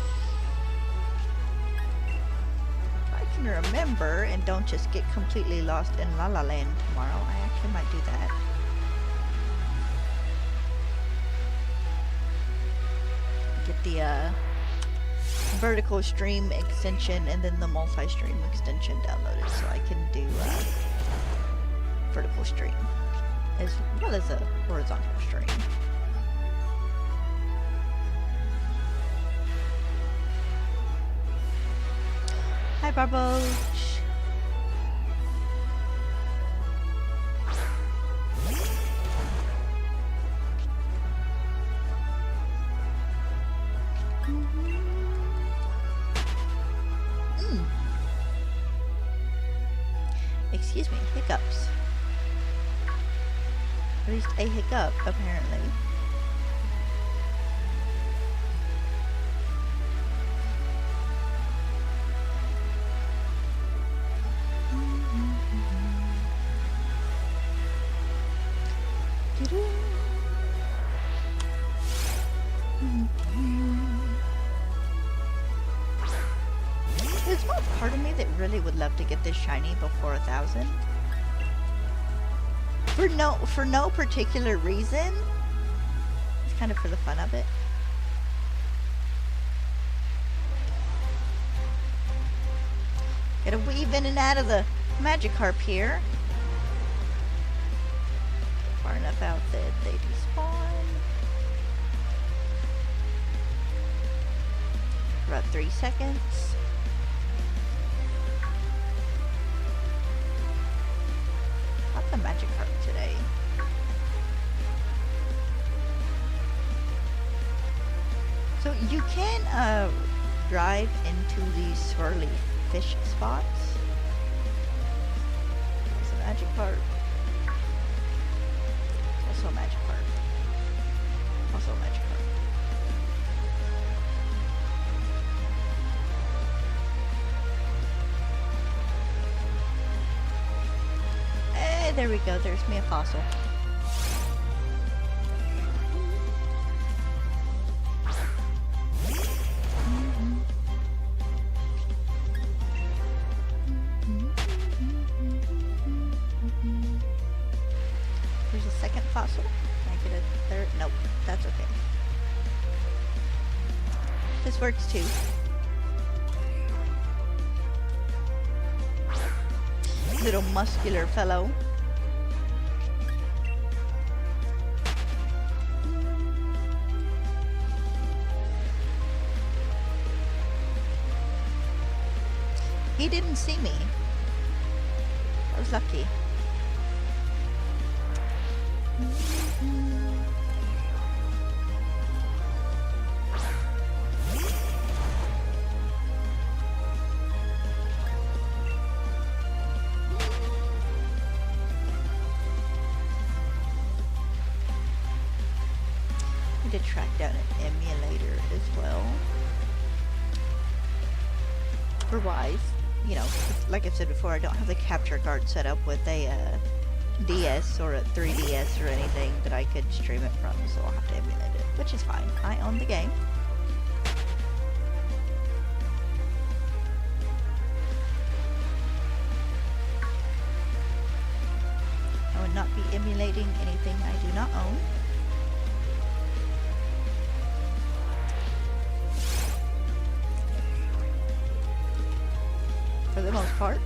Remember and don't just get completely lost in La La Land tomorrow. I actually might do that. Get the vertical stream extension and then the multi-stream extension downloaded so I can do vertical stream as well as a horizontal stream. Hi, Barboach. Excuse me, hiccups. At least a hiccup, apparently. There's one part of me that really would love to get this shiny before 1,000. For no particular reason. It's kind of for the fun of it. Gotta weave in and out of the Magikarp here. Far enough out that they despawn. About 3 seconds. Got the Magikarp today. So you can drive into these swirly fish spots. There's a Magikarp. Also a Magikarp. Also a Magikarp. Hey, there we go. There's me a fossil. There's a second fossil. Can I get a third? Nope. That's okay. This works too. Little muscular fellow. He didn't see me. I was lucky. We did track down an emulator as well. For Wise. You know, like I said before, I don't have the capture card set up with a DS or a 3DS or anything that I could stream it from, so I'll have to emulate it, which is fine. I own the game. I would not be emulating anything I do not own. for the most part.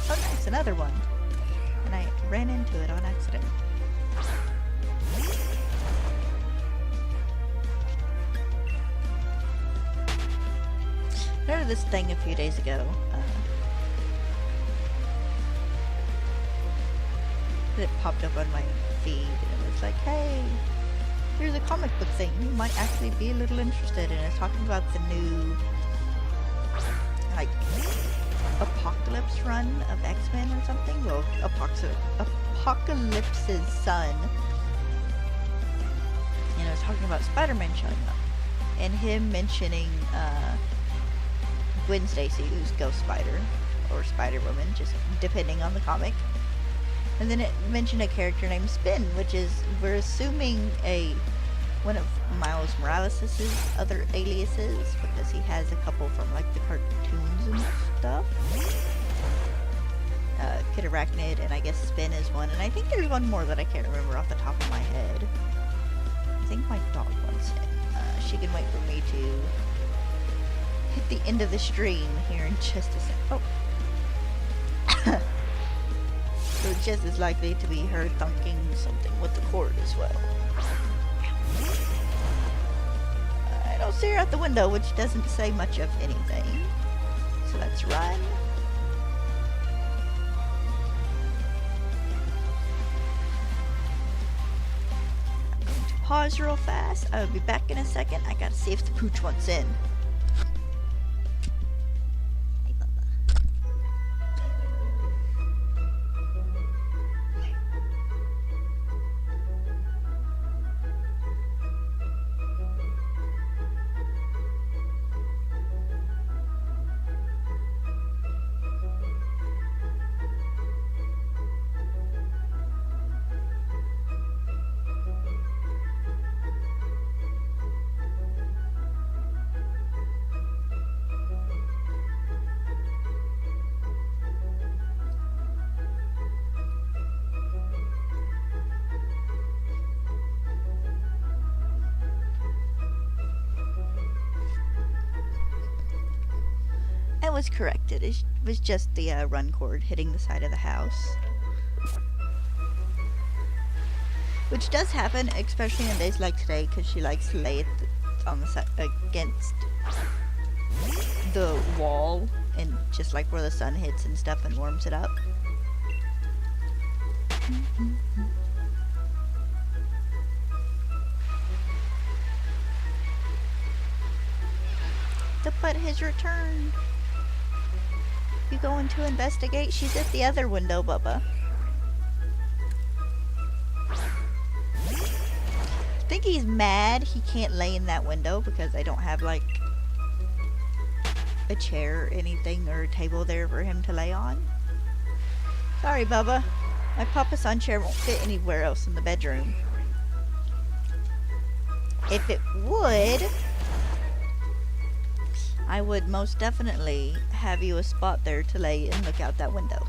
Oh nice, another one. And I ran into it on accident. I heard this thing a few days ago. That popped up on my feed, and it was like, hey, here's a comic book thing you might actually be a little interested in. It's talking about the new, like, apocalypse run of X-Men or something. Well, Apocalypse's son. And it was talking about Spider-Man showing up. And him mentioning Gwen Stacy, who's Ghost Spider, or Spider-Woman, just depending on the comic. And then it mentioned a character named Spin, which is, we're assuming, one of Miles Morales' other aliases, because he has a couple from like the cartoons and stuff. Kid Arachnid, and I guess Spin is one, and I think there's one more that I can't remember off the top of my head. I think my dog wants it. She can wait for me to hit the end of the stream here in just a sec. Oh. So it's just as likely to be her thunking something with the cord as well. I don't see her out the window, which doesn't say much of anything. So let's run. I'm going to pause real fast. I will be back in a second. I gotta see if the pooch wants in. Was corrected. It was just the run cord hitting the side of the house, which does happen, especially on days like today, because she likes to lay it on the side against the wall, and just like where the sun hits and stuff and warms it up. The butt has returned. You going to investigate? She's at the other window, Bubba. I think he's mad he can't lay in that window because I don't have like a chair or anything or a table there for him to lay on. Sorry, Bubba. My Papa San chair won't fit anywhere else in the bedroom. If it would, I would most definitely have you a spot there to lay and look out that window.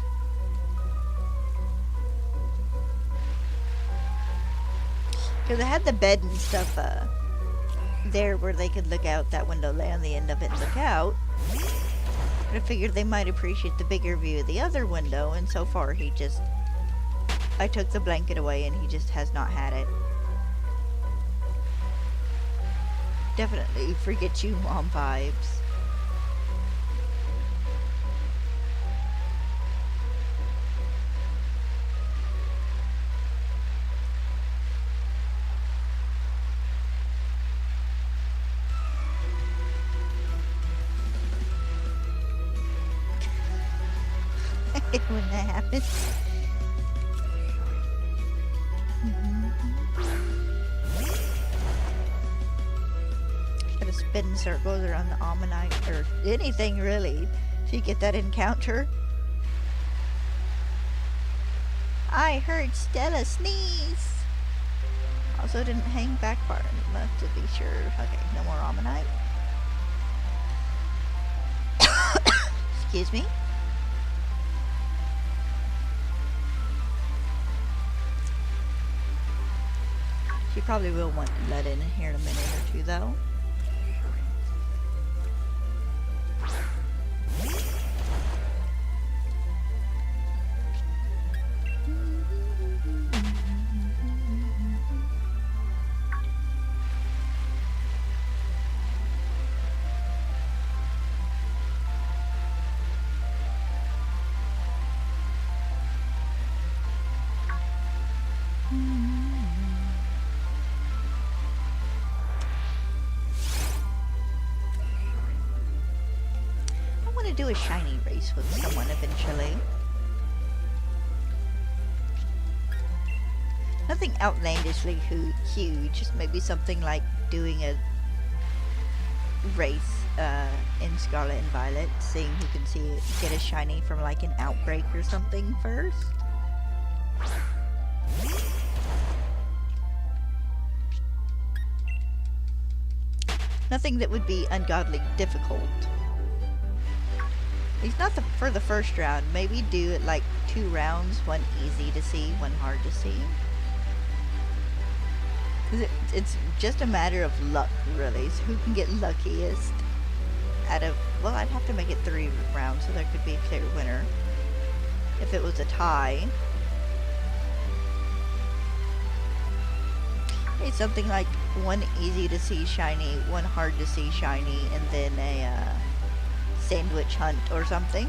Because I had the bed and stuff there where they could look out that window, lay on the end of it and look out. But I figured they might appreciate the bigger view of the other window, and so far I took the blanket away and he just has not had it. Definitely forget you, Mom vibes. When that happens. Gotta spin circles around the Omanyte, or anything really, to get that encounter. I heard Stella sneeze! Also didn't hang back far enough to be sure. Okay, no more Omanyte. Excuse me. She probably will want to let in here in a minute or two, though. Do a shiny race with someone eventually. Nothing outlandishly huge, just maybe something like doing a race in Scarlet and Violet, seeing who can get a shiny from like an outbreak or something first. Nothing that would be ungodly difficult. At least not for the first round. Maybe do it like 2 rounds, one easy to see, one hard to see. Because it's just a matter of luck, really. So who can get luckiest out of... Well, I'd have to make it 3 rounds so there could be a clear winner. If it was a tie. It's something like 1 easy to see shiny, 1 hard to see shiny, and then a... sandwich hunt or something.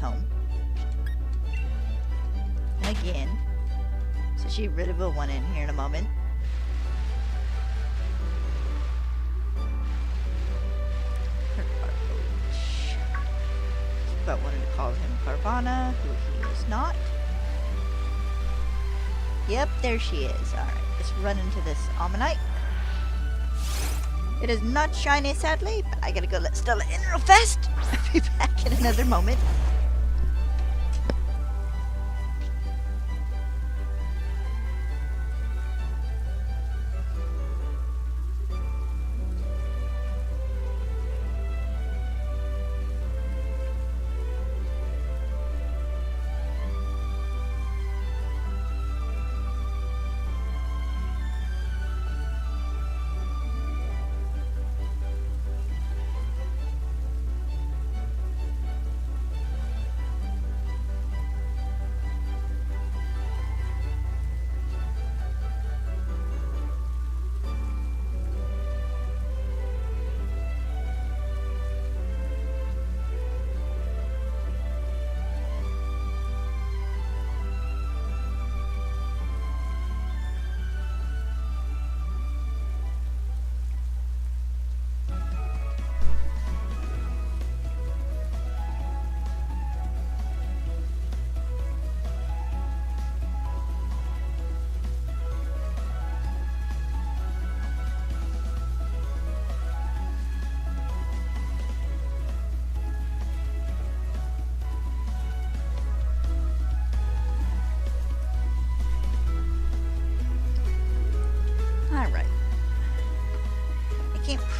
Home. And again, so she really will want in here in a moment. But wanted to call him Carvana, who he is not. Yep, there she is. Alright, let's run into this Omanyte. It is not shiny, sadly, but I gotta go let Stella in real fast. I'll be back in another moment.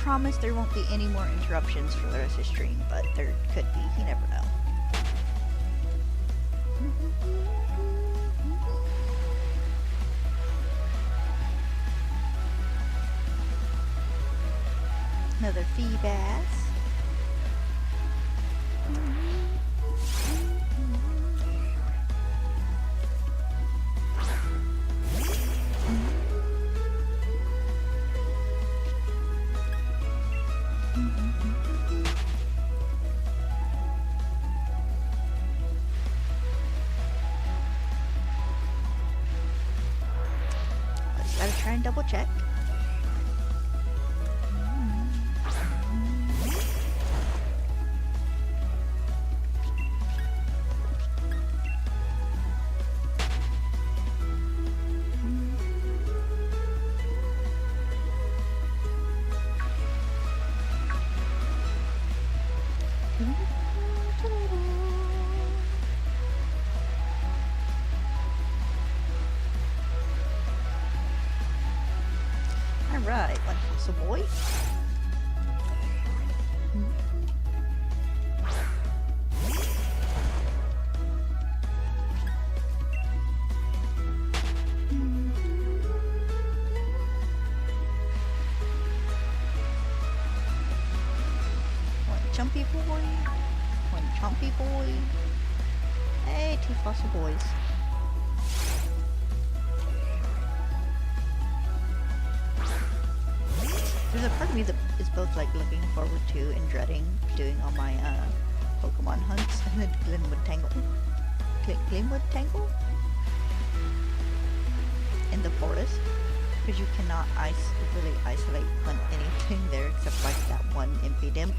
Promise there won't be any more interruptions for the rest of the stream, but there could be. You never know. Another fee bass. Just gotta try and double check. Alright, one fossil boy. One chumpy boy. One chompy boy. Hey, two fossil boys. There's a part of me that is both like looking forward to and dreading doing all my Pokemon hunts and then Glenwood Tangle. Glenwood Tangle? In the forest. Because you cannot really isolate hunt anything there except like that one Impy Dimp.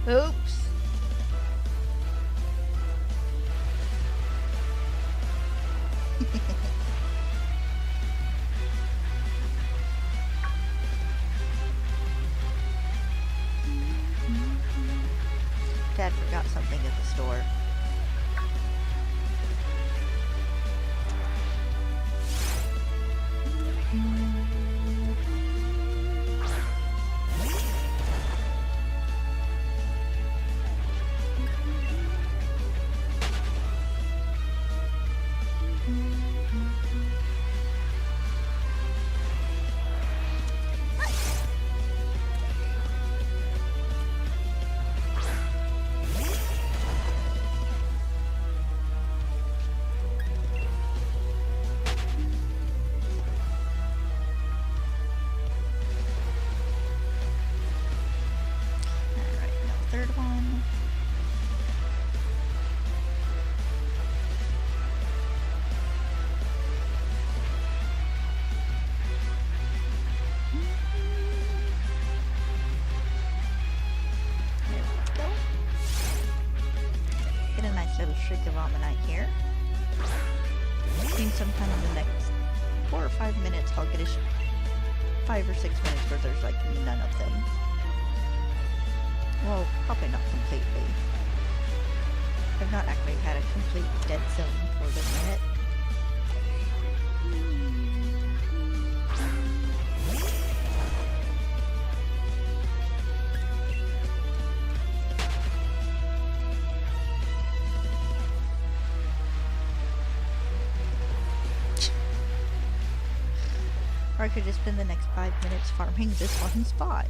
Oops. Dad forgot something at the store. Third one. There we go. Get a nice little shriek of Omanyte here. I think sometime in the next 4 or 5 minutes I'll get a 5 or 6 minutes where there's like none of them. Well, probably not completely. I've not actually had a complete dead zone for the minute. Or I could just spend the next 5 minutes farming this one spot.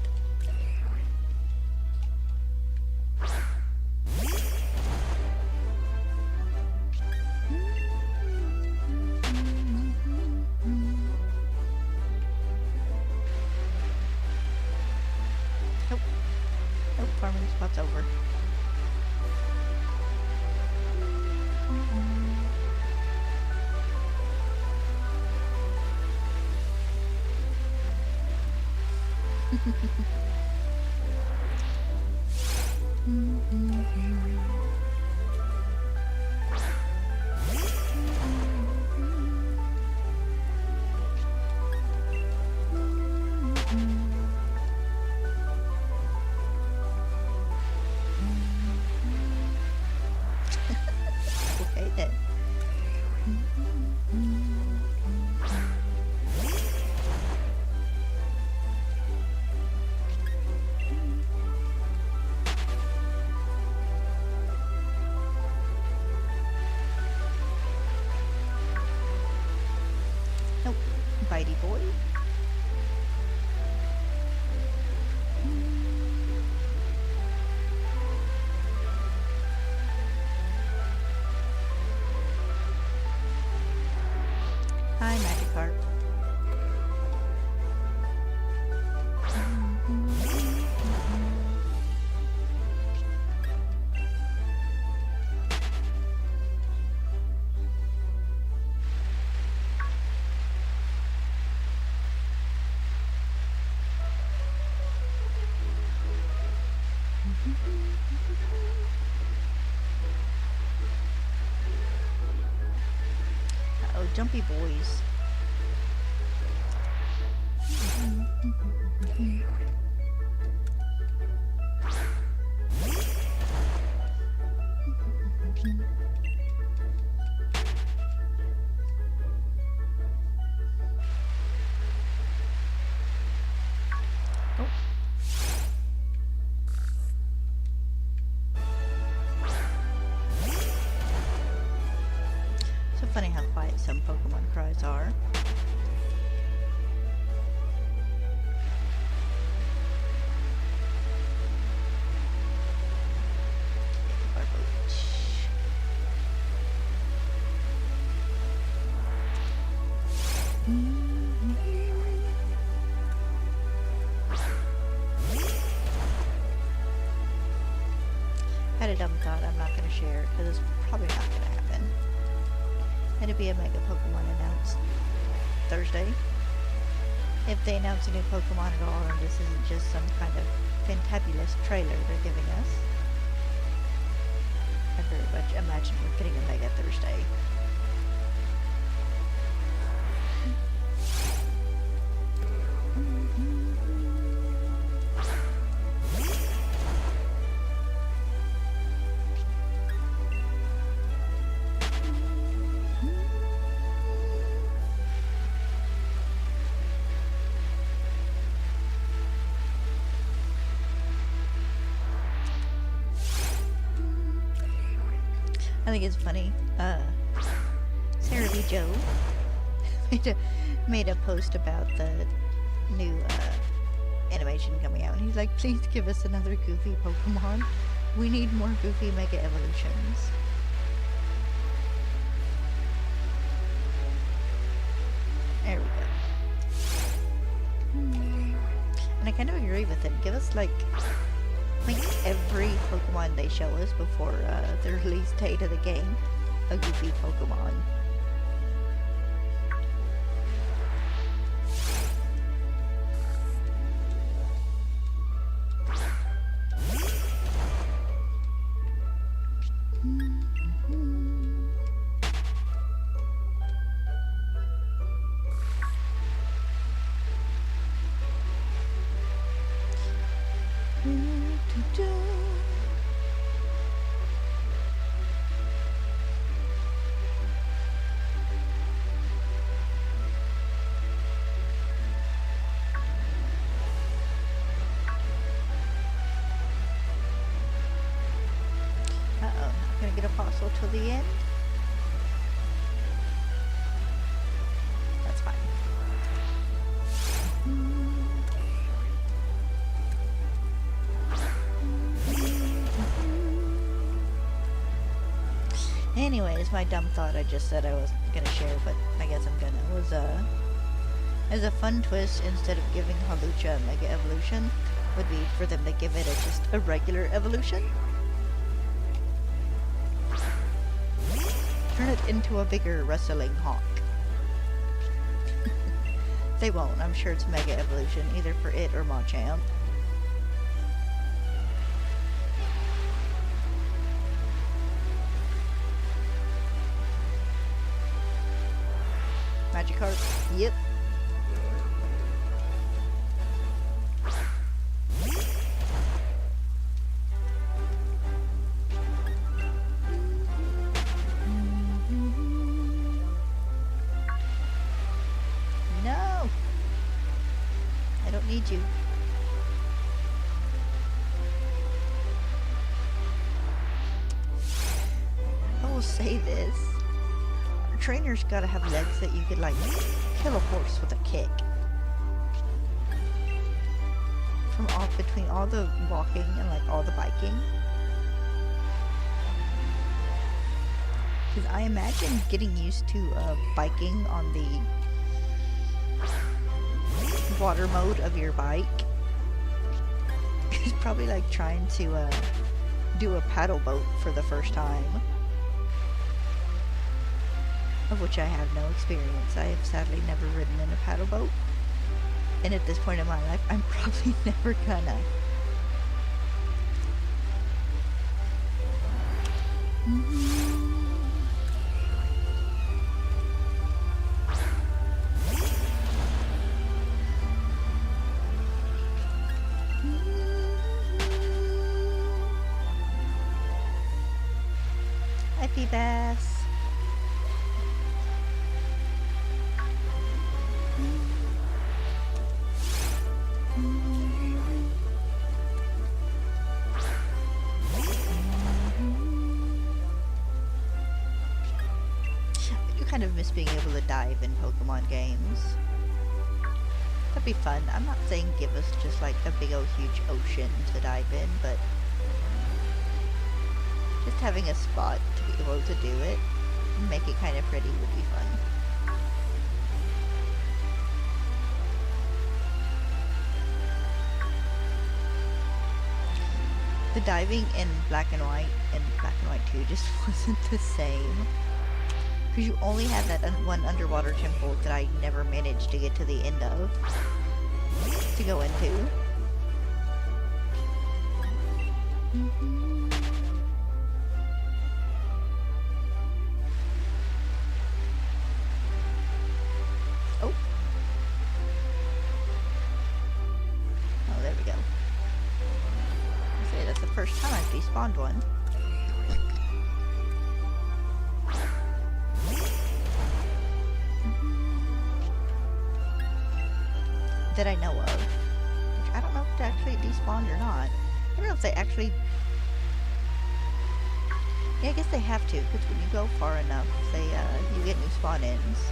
Nope, farming spot's over. Okay then. Uh-oh, jumpy boys. So funny how quiet some Pokemon cries are. Had a dumb thought I'm not going to share because it's probably not going to happen. It'll be a Mega Pokemon announced Thursday. If they announce a new Pokemon at all, and this isn't just some kind of fantabulous trailer they're giving us, I very much imagine we're getting a Mega Thursday. I think it's funny. Sarah B. Joe made a post about the new animation coming out, and he's like, "Please give us another Goofy Pokemon. We need more Goofy Mega Evolutions." There we go. And I kind of agree with him. Give us like every Pokemon they show us before the release date of the game, a Goofy Pokemon. Get a fossil till the end. That's fine. Anyways, my dumb thought I just said I wasn't gonna share, but I guess I'm gonna, was as a fun twist, instead of giving Hawlucha a Mega Evolution, would be for them to give it just a regular evolution. Turn it into a bigger wrestling hawk. They won't. I'm sure it's Mega Evolution, either for it or Machamp. Magikarp? Yep. Need you. I will say this. A trainer's gotta have legs that you could like kill a horse with a kick. From off between all the walking and like all the biking. Because I imagine getting used to biking on the water mode of your bike is probably like trying to do a paddle boat for the first time, of which I have no experience. I have sadly never ridden in a paddle boat, and at this point in my life I'm probably never gonna. Happy bass. I do kind of miss being able to dive in Pokemon games. That'd be fun. I'm not saying give us just like a big old huge ocean to dive in, but just having a spot to be able to do it and make it kind of pretty would be fun. The diving in Black and White and Black and White 2 just wasn't the same. Because you only had that one underwater temple that I never managed to get to the end of to go into. Oh. Oh, there we go. Okay, that's the first time I've despawned one. That I know of. Which I don't know if they actually despawned or not. I don't know if they actually... Yeah, I guess they have to, because when you go far enough, they, you get new spawn-ins.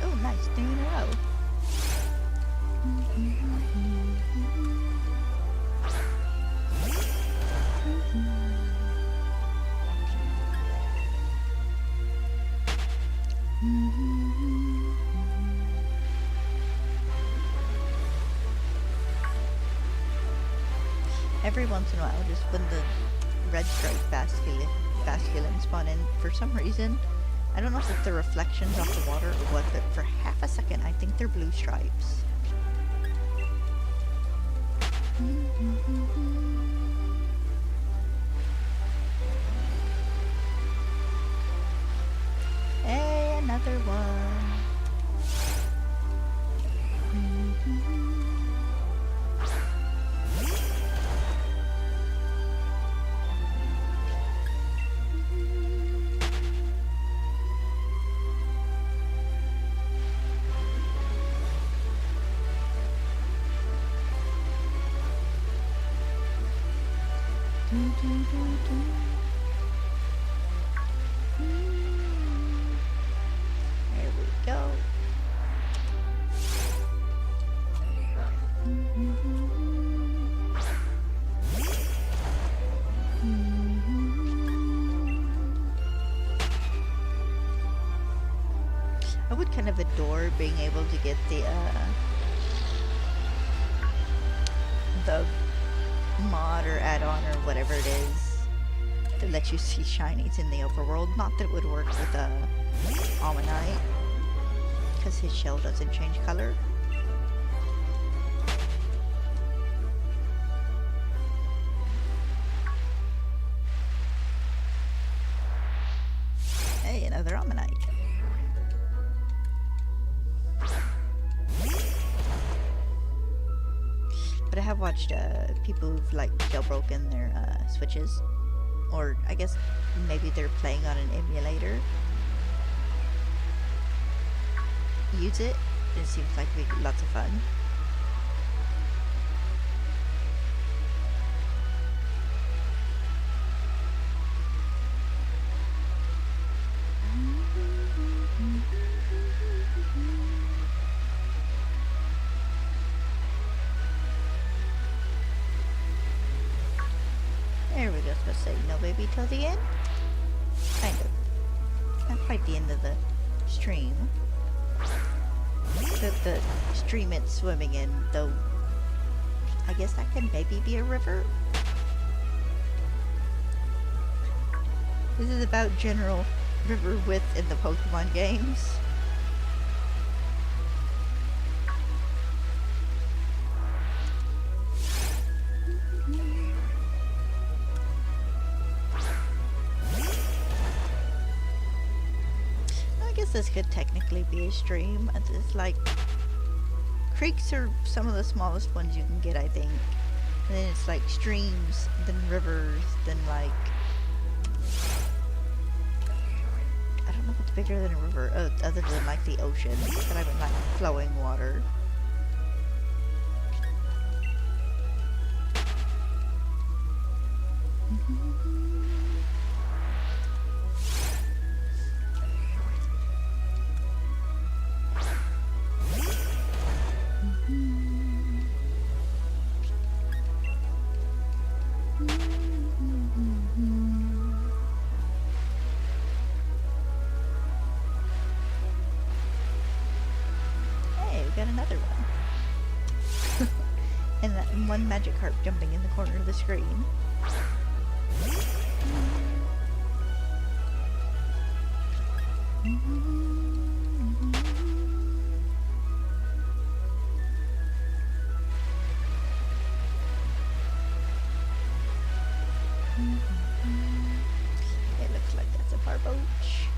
Oh, nice, 3 in a row. Every once in a while, just when the red stripe basculin spawn in, for some reason, I don't know if it's the reflections off the water or what, but for half a second I think they're blue stripes. Hey, another one. There we go. I would kind of adore being able to get the mod or add-on or whatever it is that lets you see shinies in the overworld. Not that it would work with Omanyte, because his shell doesn't change color. Hey, another Omanyte. But I have watched people who've like jailbroken their Switches, or I guess maybe they're playing on an emulator. Use it. It seems like it'd be lots of fun. There we go, supposed to say no baby till the end? Kind of. Not quite the end of the stream. the stream it's swimming in, though I guess that could maybe be a river. This is about general river width in the Pokemon games. I guess this could technically be a stream. It's like creeks are some of the smallest ones you can get, I think. And then it's like streams, then rivers, then like I don't know what's bigger than a river, other than like the ocean. But I mean like flowing water. Another one. And that one magic carp jumping in the corner of the screen. It looks like that's a barboach.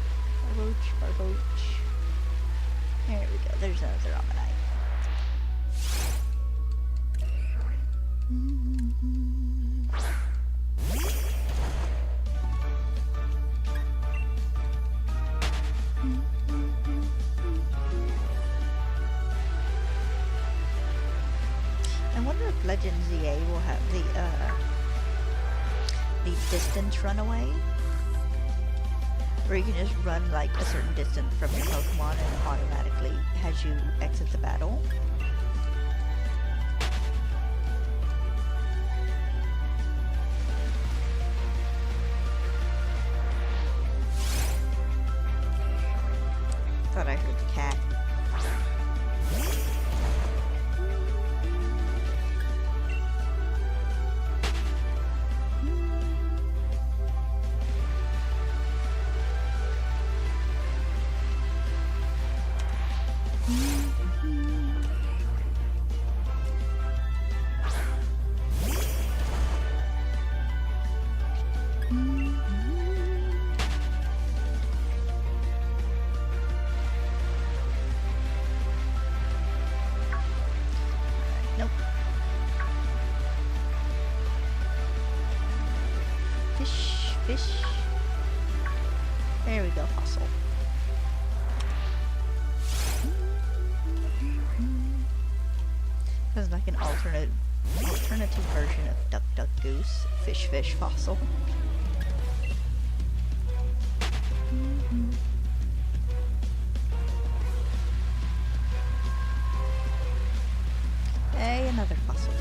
Barboach. There we go. There's another Omanyte. I wonder if Legend ZA will have the distance runaway, where you can just run like a certain distance from your Pokemon and it automatically has you exit the battle. Thought I heard the cat. Nope. Fish. There we go, fossil. This is like an alternative version of duck goose. Fish fossil. Hey, another fossil.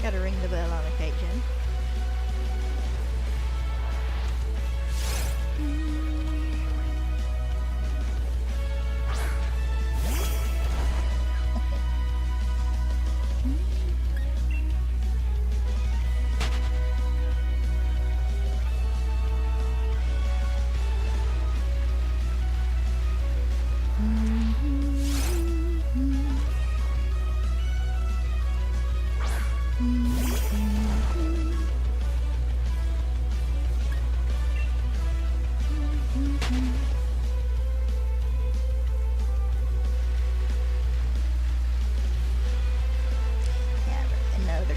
Gotta ring the bell on occasion.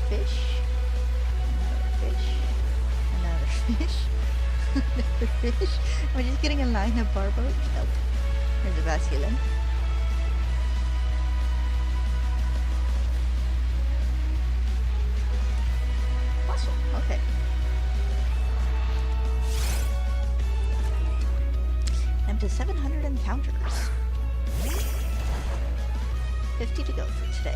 Fish. Am I just getting a line of barboach? Nope. There's a basculin. Fossil. Okay. to 700 encounters. 50 to go for today.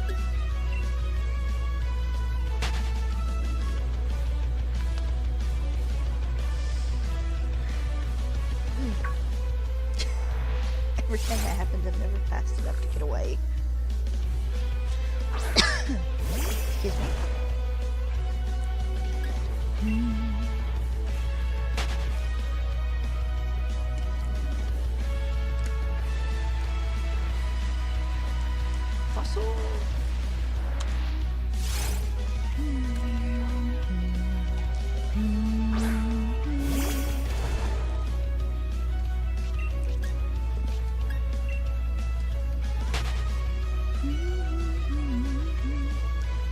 Every time that happens, I've never passed enough to get away. Excuse me. Fossil.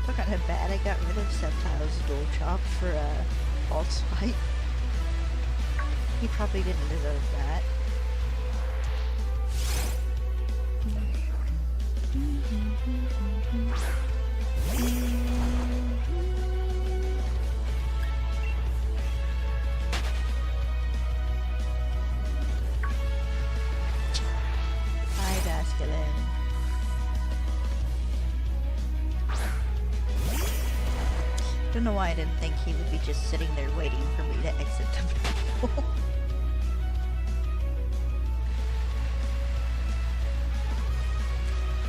Look at how bad I got rid of Sentile's dual chop for a false fight. He probably didn't deserve that. Hi, Basculin. Don't know why I didn't think he would be just sitting there waiting for me to exit the battle.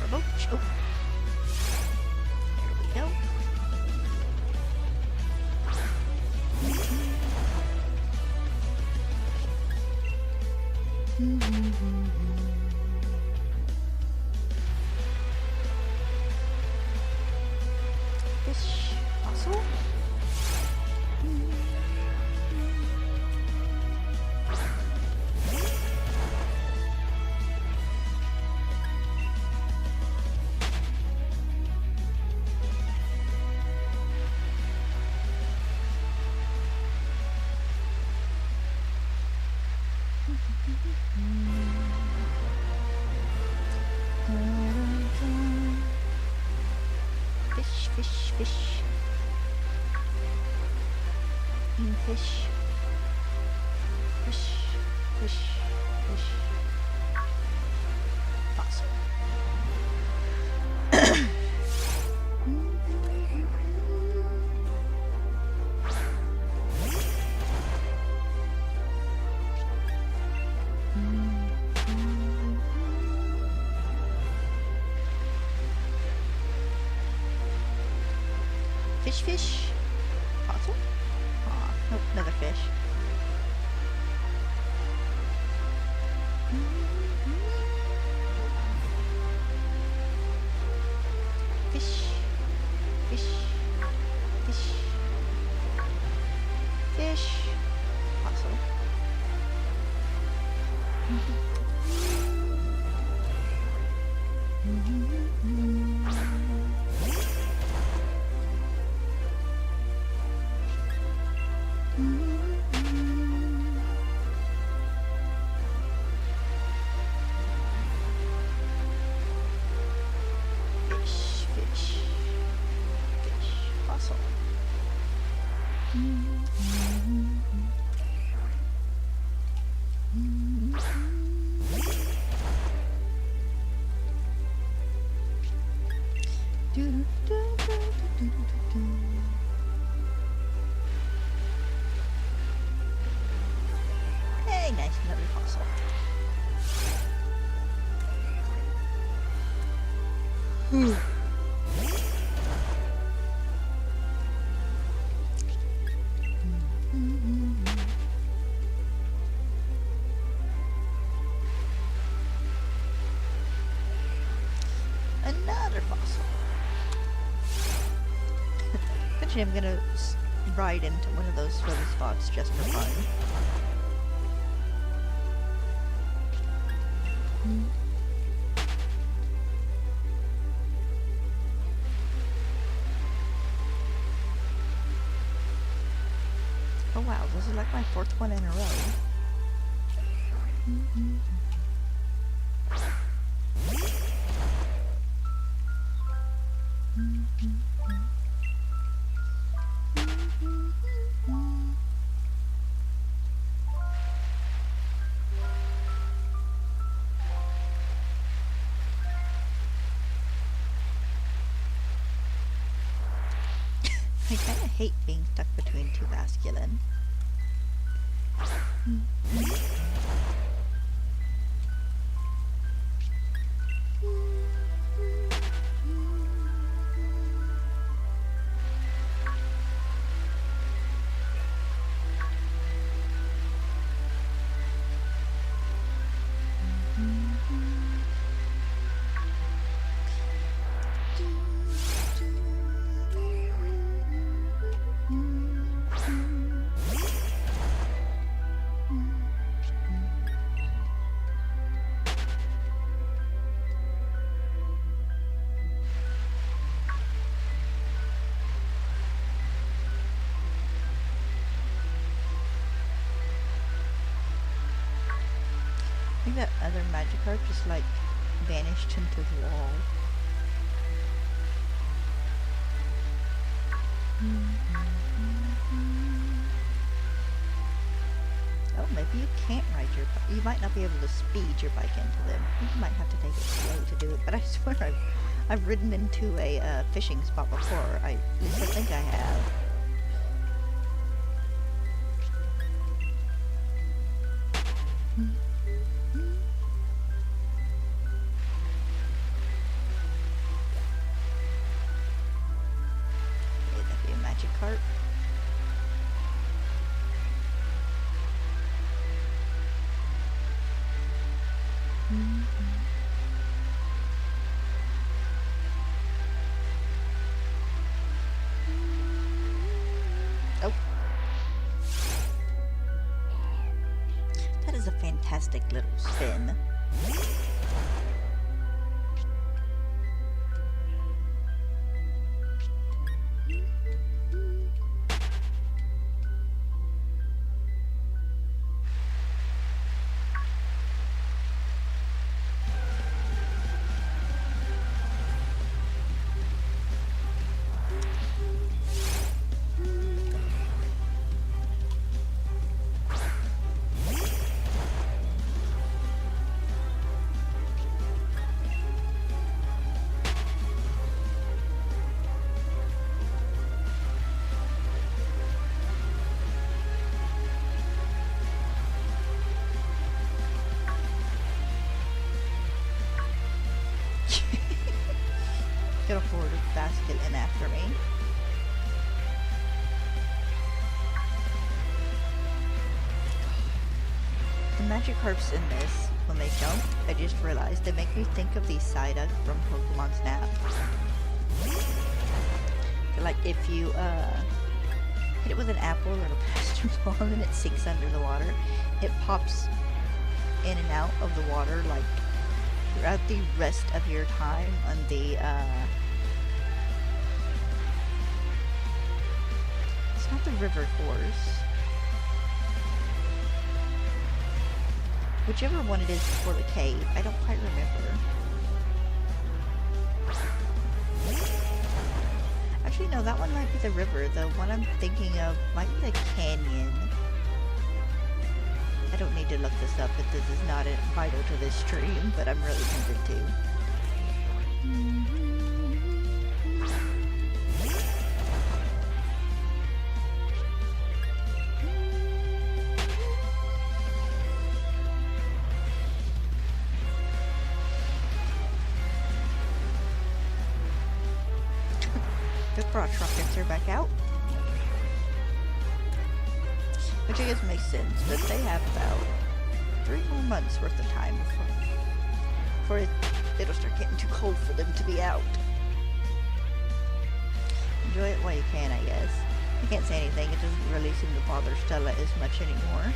Remote choke. Here we go. Fish fossil. Fish, fish, fish. Fish. Fish, fish, fish. Fossil. Fish, fish. Fossil? Aw, nope, another fish. Fish, fish, fish, fish. Fossil. Fish, fish, fish, fossil. Hey, nice, another fossil. Another fossil. Eventually I'm gonna ride into one of those swimming spots just for fun. Oh wow, this is like my 4th one in a row. I kind of hate being stuck between two masculine. I think that other Magikarp just like vanished into the wall. Oh, maybe you can't ride your bike. You might not be able to speed your bike into them. You might have to take it slow to do it, but I swear I've ridden into a fishing spot before. At least I think I have. Magikarp. Oh. That is a fantastic little spin. Get a forward basket in after me. The Magikarps in this, when they jump, I just realized they make me think of the Psyduck from Pokemon Snap. Like if you hit it with an apple or a blaster ball and it sinks under the water, it pops in and out of the water like throughout the rest of your time on the it's not the river course. Whichever one it is before the cave, I don't quite remember. Actually, no, that one might be the river. The one I'm thinking of might be the canyon. I don't need to look this up, but this is not vital to this stream, but I'm really tempted to. The crotch rockets are back out. Which I guess makes sense, but they have about 3 more months worth of time before it'll start getting too cold for them to be out. Enjoy it while you can, I guess. I can't say anything, it doesn't really seem to bother Stella as much anymore.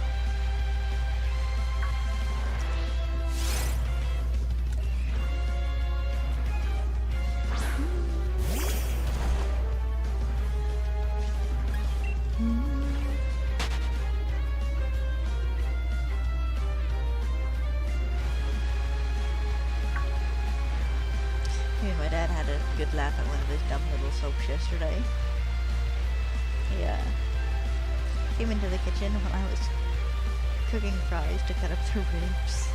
My dad had a good laugh at one of his dumb little soaps yesterday. He came into the kitchen when I was cooking fries to cut up the ribs.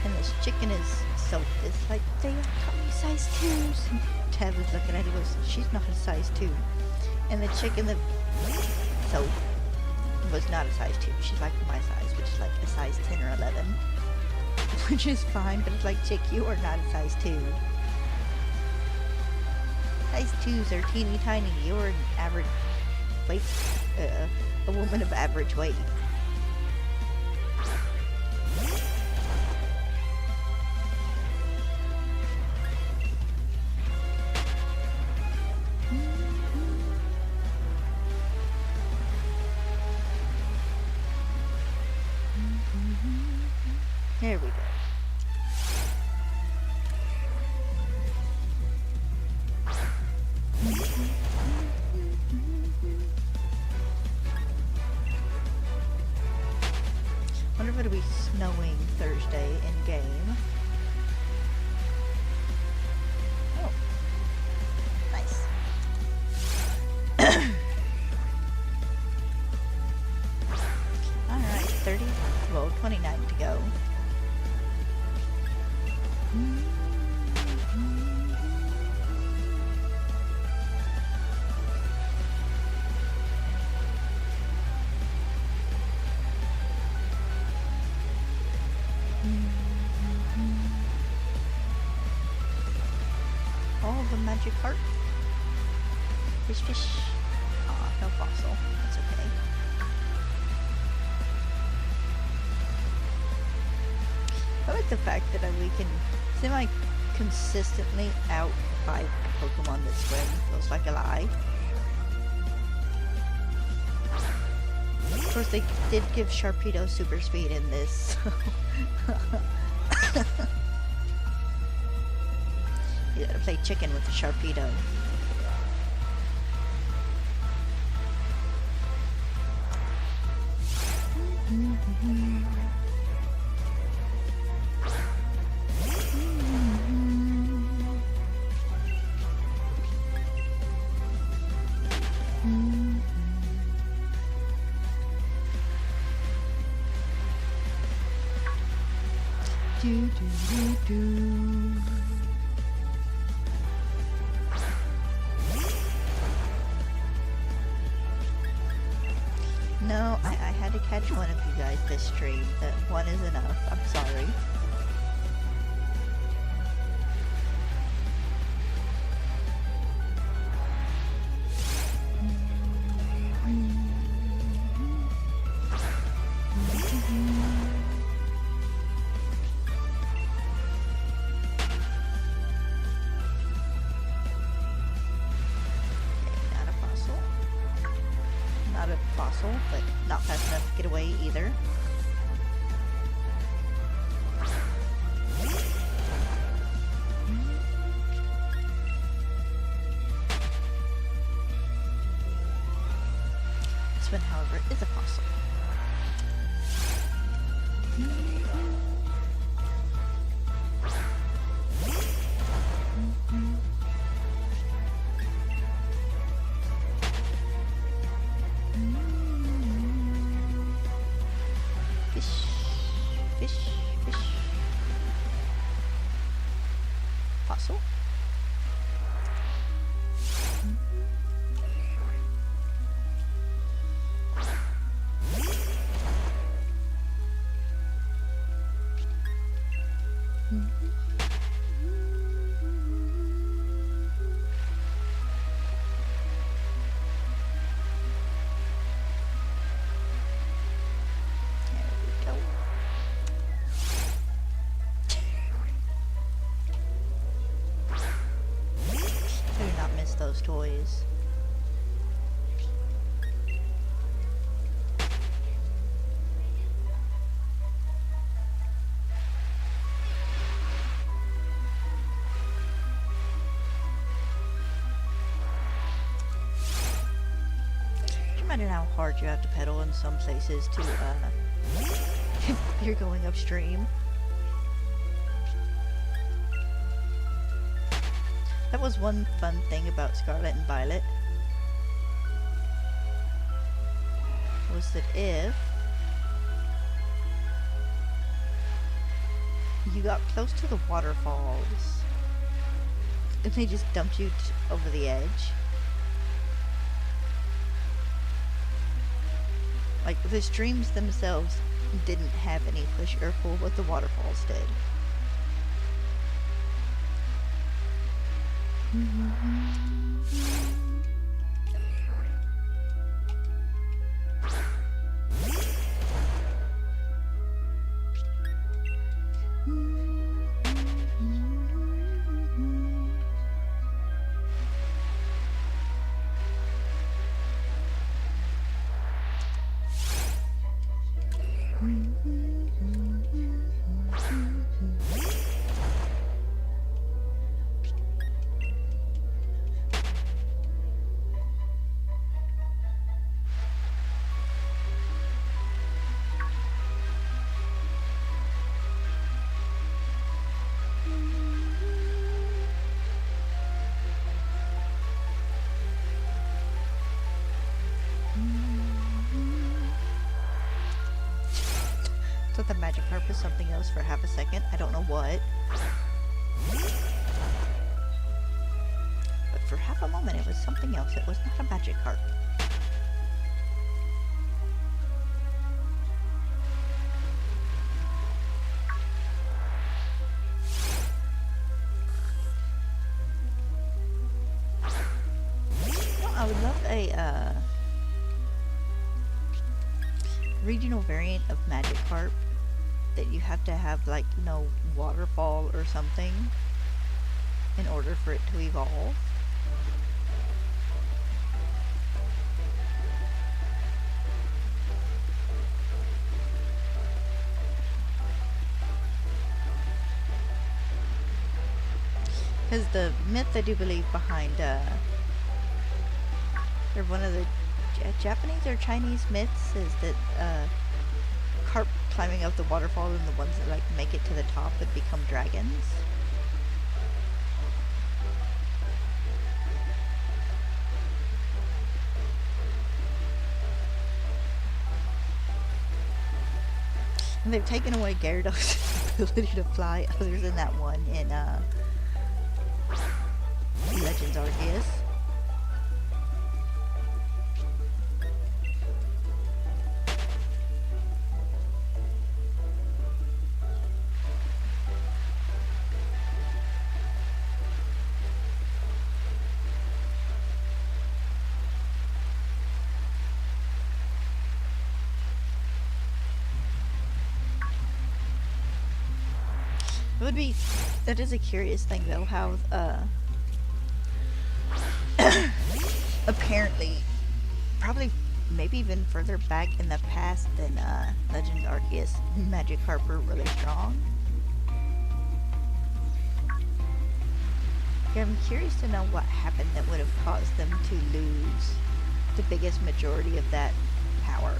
And this chicken is soaked. It's like, they are tummy size 2s. And Tab was looking at it and goes, she's not a size 2. And the chick in the... So, was not a size 2. She's like my size, which is like a size 10 or 11. Which is fine, but it's like, chick, you are not a size 2. Size 2s are teeny tiny. You're an average weight, a woman of average weight. There we go. Wonder if it'll be snowing Thursday in game. Oh, nice. Alright, 30, well, 29 to go. Oh, the magic heart. Fish, fish. Aw, no fossil. That's okay. I like the fact that we can semi-consistently outfight Pokemon that swim. Feels like a lie. Of course, they did give Sharpedo super speed in this, so... You gotta play chicken with the Sharpedo. Do, do, do, do. No, I had to catch one of you guys this stream. That one is enough. I'm sorry. But not fast enough to get away either. This one, however, is a fossil. Fossil. Those toys. Imagine how hard you have to pedal in some places to if you're going upstream. That was one fun thing about Scarlet and Violet, was that if you got close to the waterfalls, if they just dumped you over the edge, Like, the streams themselves didn't have any push or pull, but the waterfalls did. Thought the magic harp was something else for half a second. I don't know what. But for half a moment it was something else. It was not a magic harp. Well, I would love a regional variant of magic harp that you have to have, like, you know, waterfall or something in order for it to evolve. Because the myth I do believe behind or one of the Japanese or Chinese myths is that carp climbing up the waterfall and the ones that like make it to the top would become dragons. And they've taken away Gyarados' ability to fly other than that one in Legends Arceus. It would be, that is a curious thing though, how apparently, probably maybe even further back in the past than Legends Arceus, Magikarp were really strong. Yeah, I'm curious to know what happened that would have caused them to lose the biggest majority of that power.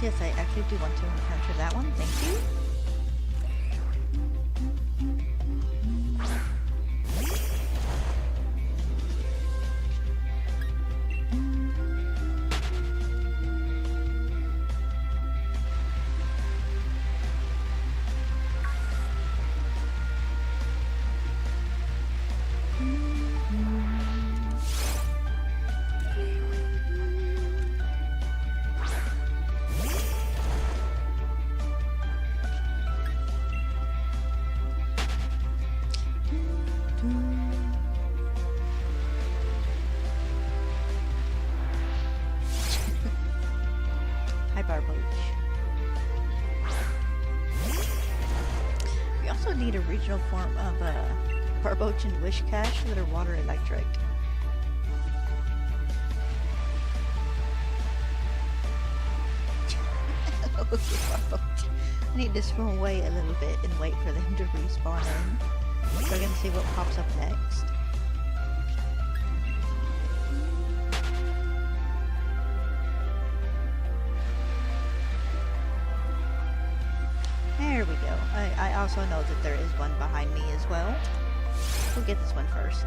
Yes, I actually do want to encounter that one. Thank you. Hi, Barboach. We also need a regional form of Barboach and Wishcash that are water electric. Okay, Barboach. I need to swim away a little bit and wait for them to respawn in. So we're gonna see what pops up next. There we go. I also know that there is one behind me as well. We'll get this one first.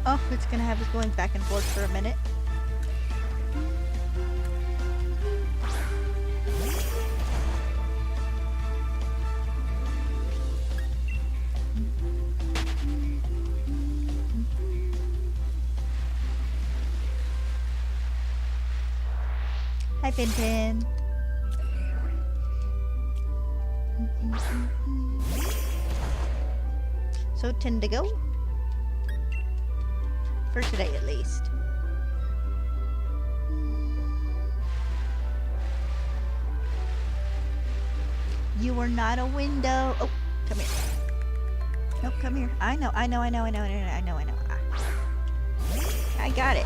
Oh, it's gonna have us going back and forth for a minute. Hi, Pinpin. So 10 to go. For today, at least. You are not a window. Oh, come here. Nope, come here. I know. I got it.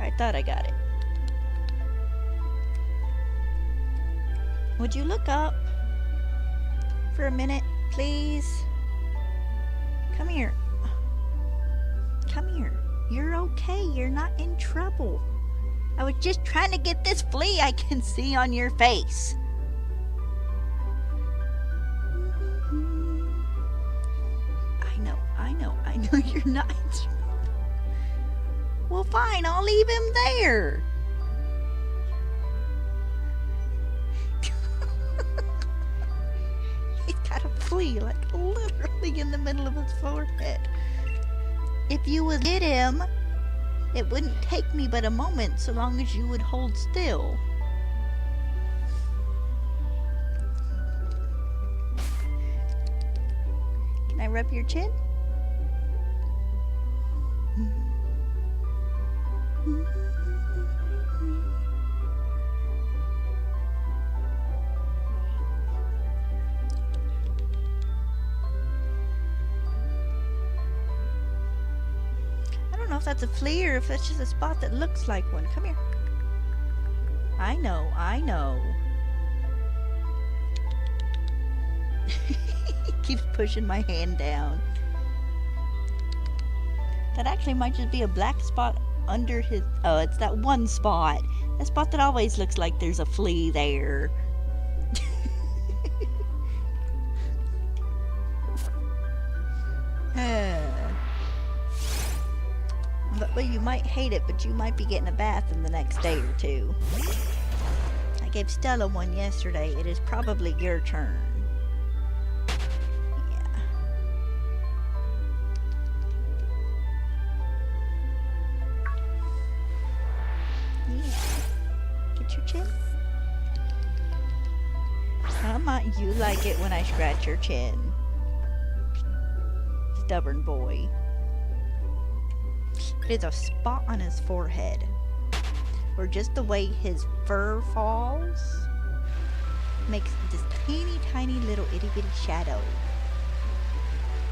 I thought I got it. Would you look up for a minute, please? Come here. Come here. You're okay. You're not in trouble. I was just trying to get this flea I can see on your face. I know you're not in trouble. Well, fine. I'll leave him there. He's got a flea, like, literally in the middle of his forehead. If you would get him, it wouldn't take me but a moment so long as you would hold still. Can I rub your chin? I don't know if that's a flea or if that's just a spot that looks like one. Come here. I know. He keeps pushing my hand down. That actually might just be a black spot under his... Oh, it's that one spot. That spot that always looks like there's a flea there. But you might hate it, but you might be getting a bath in the next day or two. I gave Stella one yesterday. It is probably your turn. Your chin? Come on, you like it when I scratch your chin. Stubborn boy. There's a spot on his forehead where just the way his fur falls makes this teeny tiny little itty bitty shadow.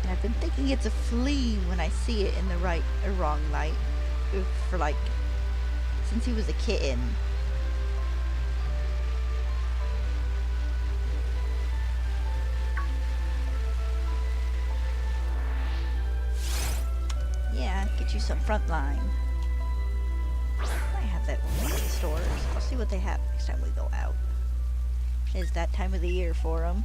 And I've been thinking it's a flea when I see it in the right or wrong light for like since he was a kitten. Yeah, get you some Frontline. I have that in one of the stores. I'll see what they have next time we go out. It's that time of the year for them.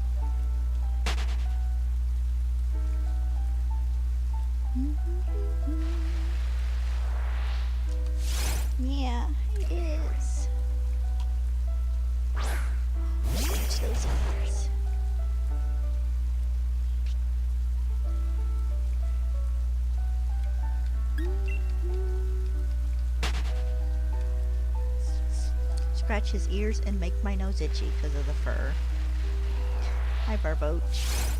Yeah, it is. Scratch those ears. Scratch his ears and make my nose itchy because of the fur. Hi, Barboach.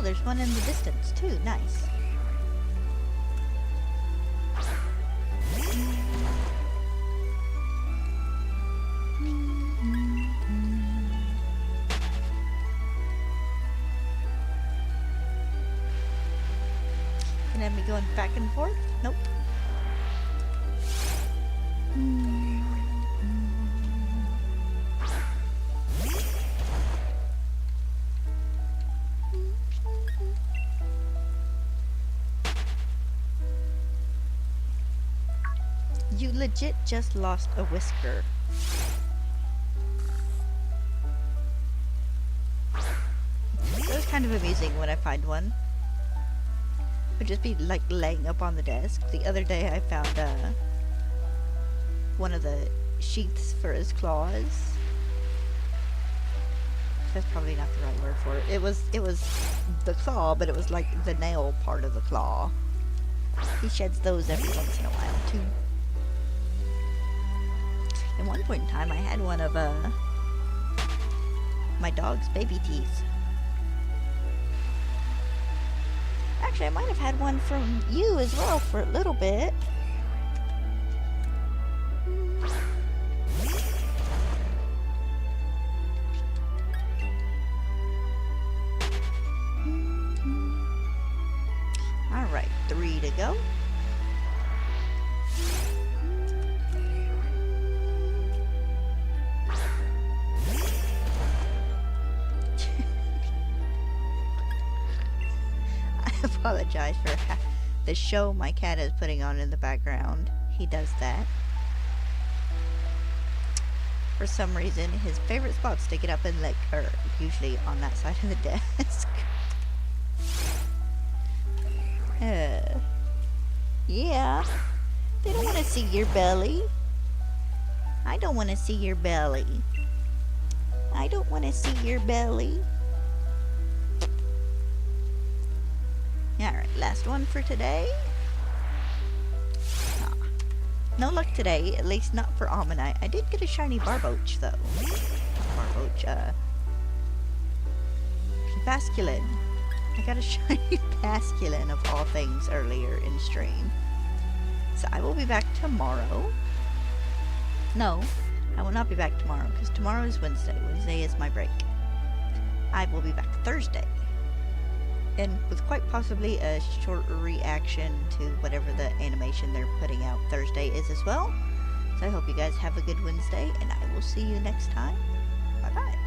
There's one in the distance too. Nice. Can have me going back and forth? Nope. You legit just lost a whisker. It was kind of amusing when I find one. It would just be like laying up on the desk. The other day I found one of the sheaths for his claws. That's probably not the right word for it. It was the claw, but it was like the nail part of the claw. He sheds those every once in a while too. At one point in time, I had one of my dog's baby teeth. Actually, I might have had one from you as well for a little bit. All right, 3 to go. Apologize for the show my cat is putting on in the background. He does that. For some reason, his favorite spot's to get up and lick, or usually on that side of the desk. Yeah. They don't want to see your belly. I don't want to see your belly. I don't want to see your belly. Alright, last one for today. Ah, no luck today, at least not for Omanyte. I did get a shiny Barboach, though. Not Barboach, Basculin. I got a shiny Basculin, of all things, earlier in stream. So I will be back tomorrow. No, I will not be back tomorrow, because tomorrow is Wednesday. Wednesday is my break. I will be back Thursday. And with quite possibly a short reaction to whatever the animation they're putting out Thursday is as well. So I hope you guys have a good Wednesday, and I will see you next time. Bye-bye.